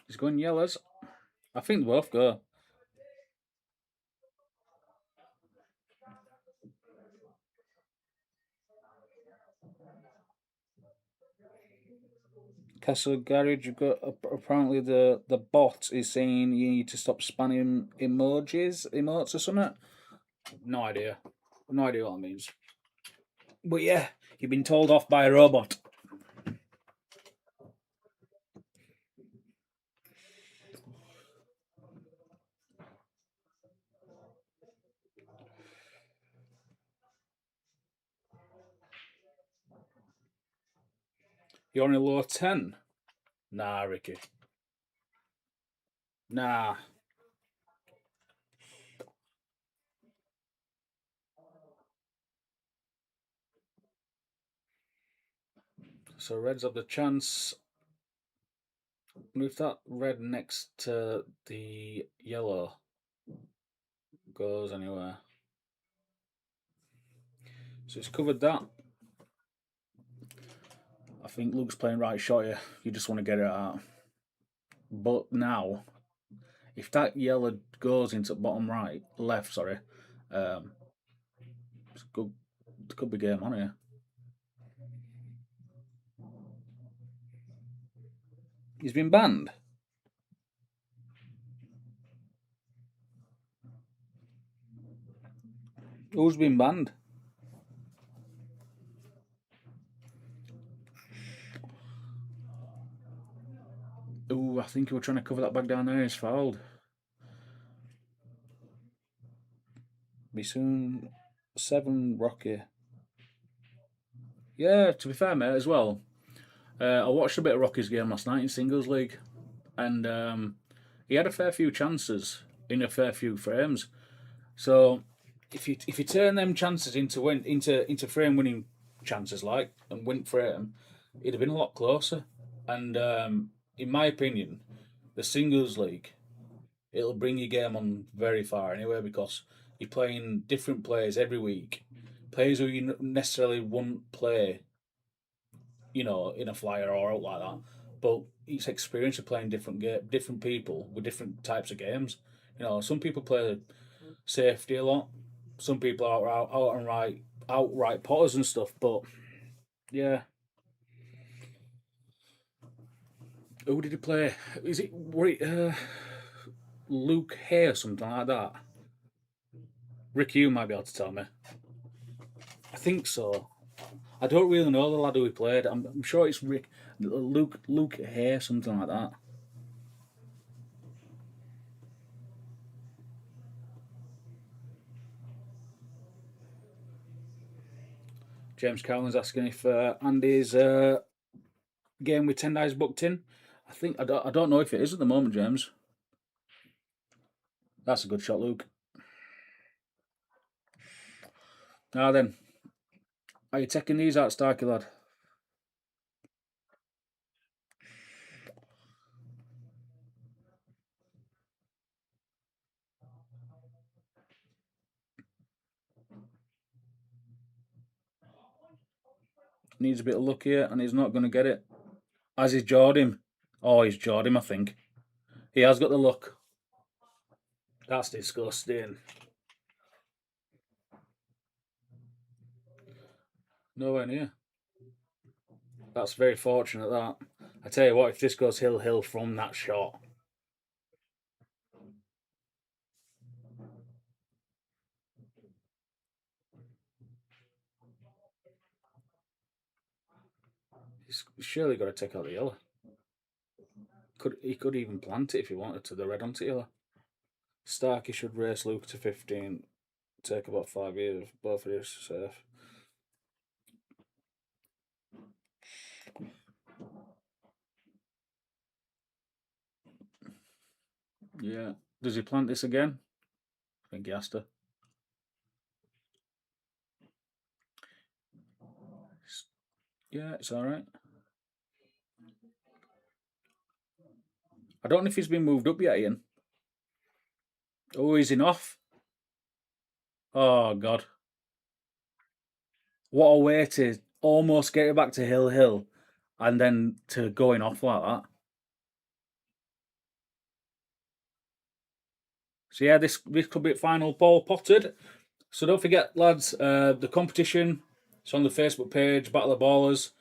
He's going yellows. I think they both go. Castle Garage, you've got apparently the bot is saying you need to stop spamming emotes or something. No idea. No idea what it means. But yeah, you've been told off by a robot. You're on a low 10? Nah, Ricky. Nah. So reds have the chance. If that red next to the yellow goes anywhere. So it's covered that. I think Luke's playing right shot here. You just want to get it out. But now, if that yellow goes into bottom right, left, sorry, it's good. It could be game on here. He's been banned. Who's been banned? Ooh, I think you were trying to cover that back down there. He's fouled. Be soon 7 Rocky. Yeah, to be fair, mate, as well. I watched a bit of Rocky's game last night in singles league, and he had a fair few chances in a fair few frames. So if you turn them chances into frame winning chances like and win frame, it'd have been a lot closer. And in my opinion, the singles league, it'll bring your game on very far anyway because you're playing different players every week, players who you necessarily wouldn't play, in a flyer or out like that. But it's experience of playing different people with different types of games. Some people play safety a lot. Some people are outright potters and stuff. But yeah, who did he play? Is it Luke Hay or something like that? Rick, you might be able to tell me. I think so. I don't really know the lad who he played. I'm sure it's Luke Hay, something like that. James Cowan's asking if Andy's game with Tendai's booked in. I don't know if it is at the moment, James. That's a good shot, Luke. Now then, are you taking these out, Starkie lad? Needs a bit of luck here, and he's not going to get it. As he's jawed him. Oh, he's jawed him, I think. He has got the luck. That's disgusting. Nowhere near. That's very fortunate, that. I tell you what, if this goes hill from that shot. He's surely got to take out the yellow. He could even plant it if he wanted to, the red onto yellow. Starkie should race Luke to 15. Take about 5 years. Both of you safe. Yeah. Does he plant this again? I think he has to. Yeah, it's all right. I don't know if he's been moved up yet, Ian. Oh, is he off? Oh, God. What a way to almost get it back to Hill and then to going off like that. So yeah, this could be final ball potted. So don't forget, lads, the competition. It's on the Facebook page, Battle of Ballers.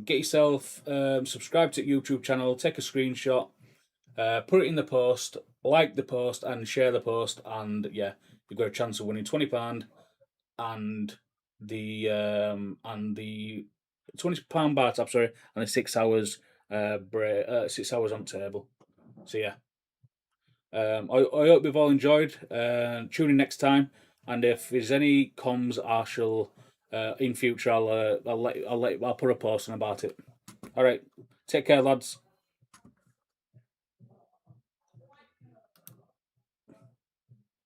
Get yourself subscribe to the YouTube channel, take a screenshot, put it in the post, like the post, and share the post. And yeah, you've got a chance of winning £20 and the £20 bar tab, sorry, and the 6 hours 6 hours on table. So yeah. I hope you've all enjoyed. Tune in next time, and if there's any comms, I shall in future I'll put a post on about it. All right, take care, lads.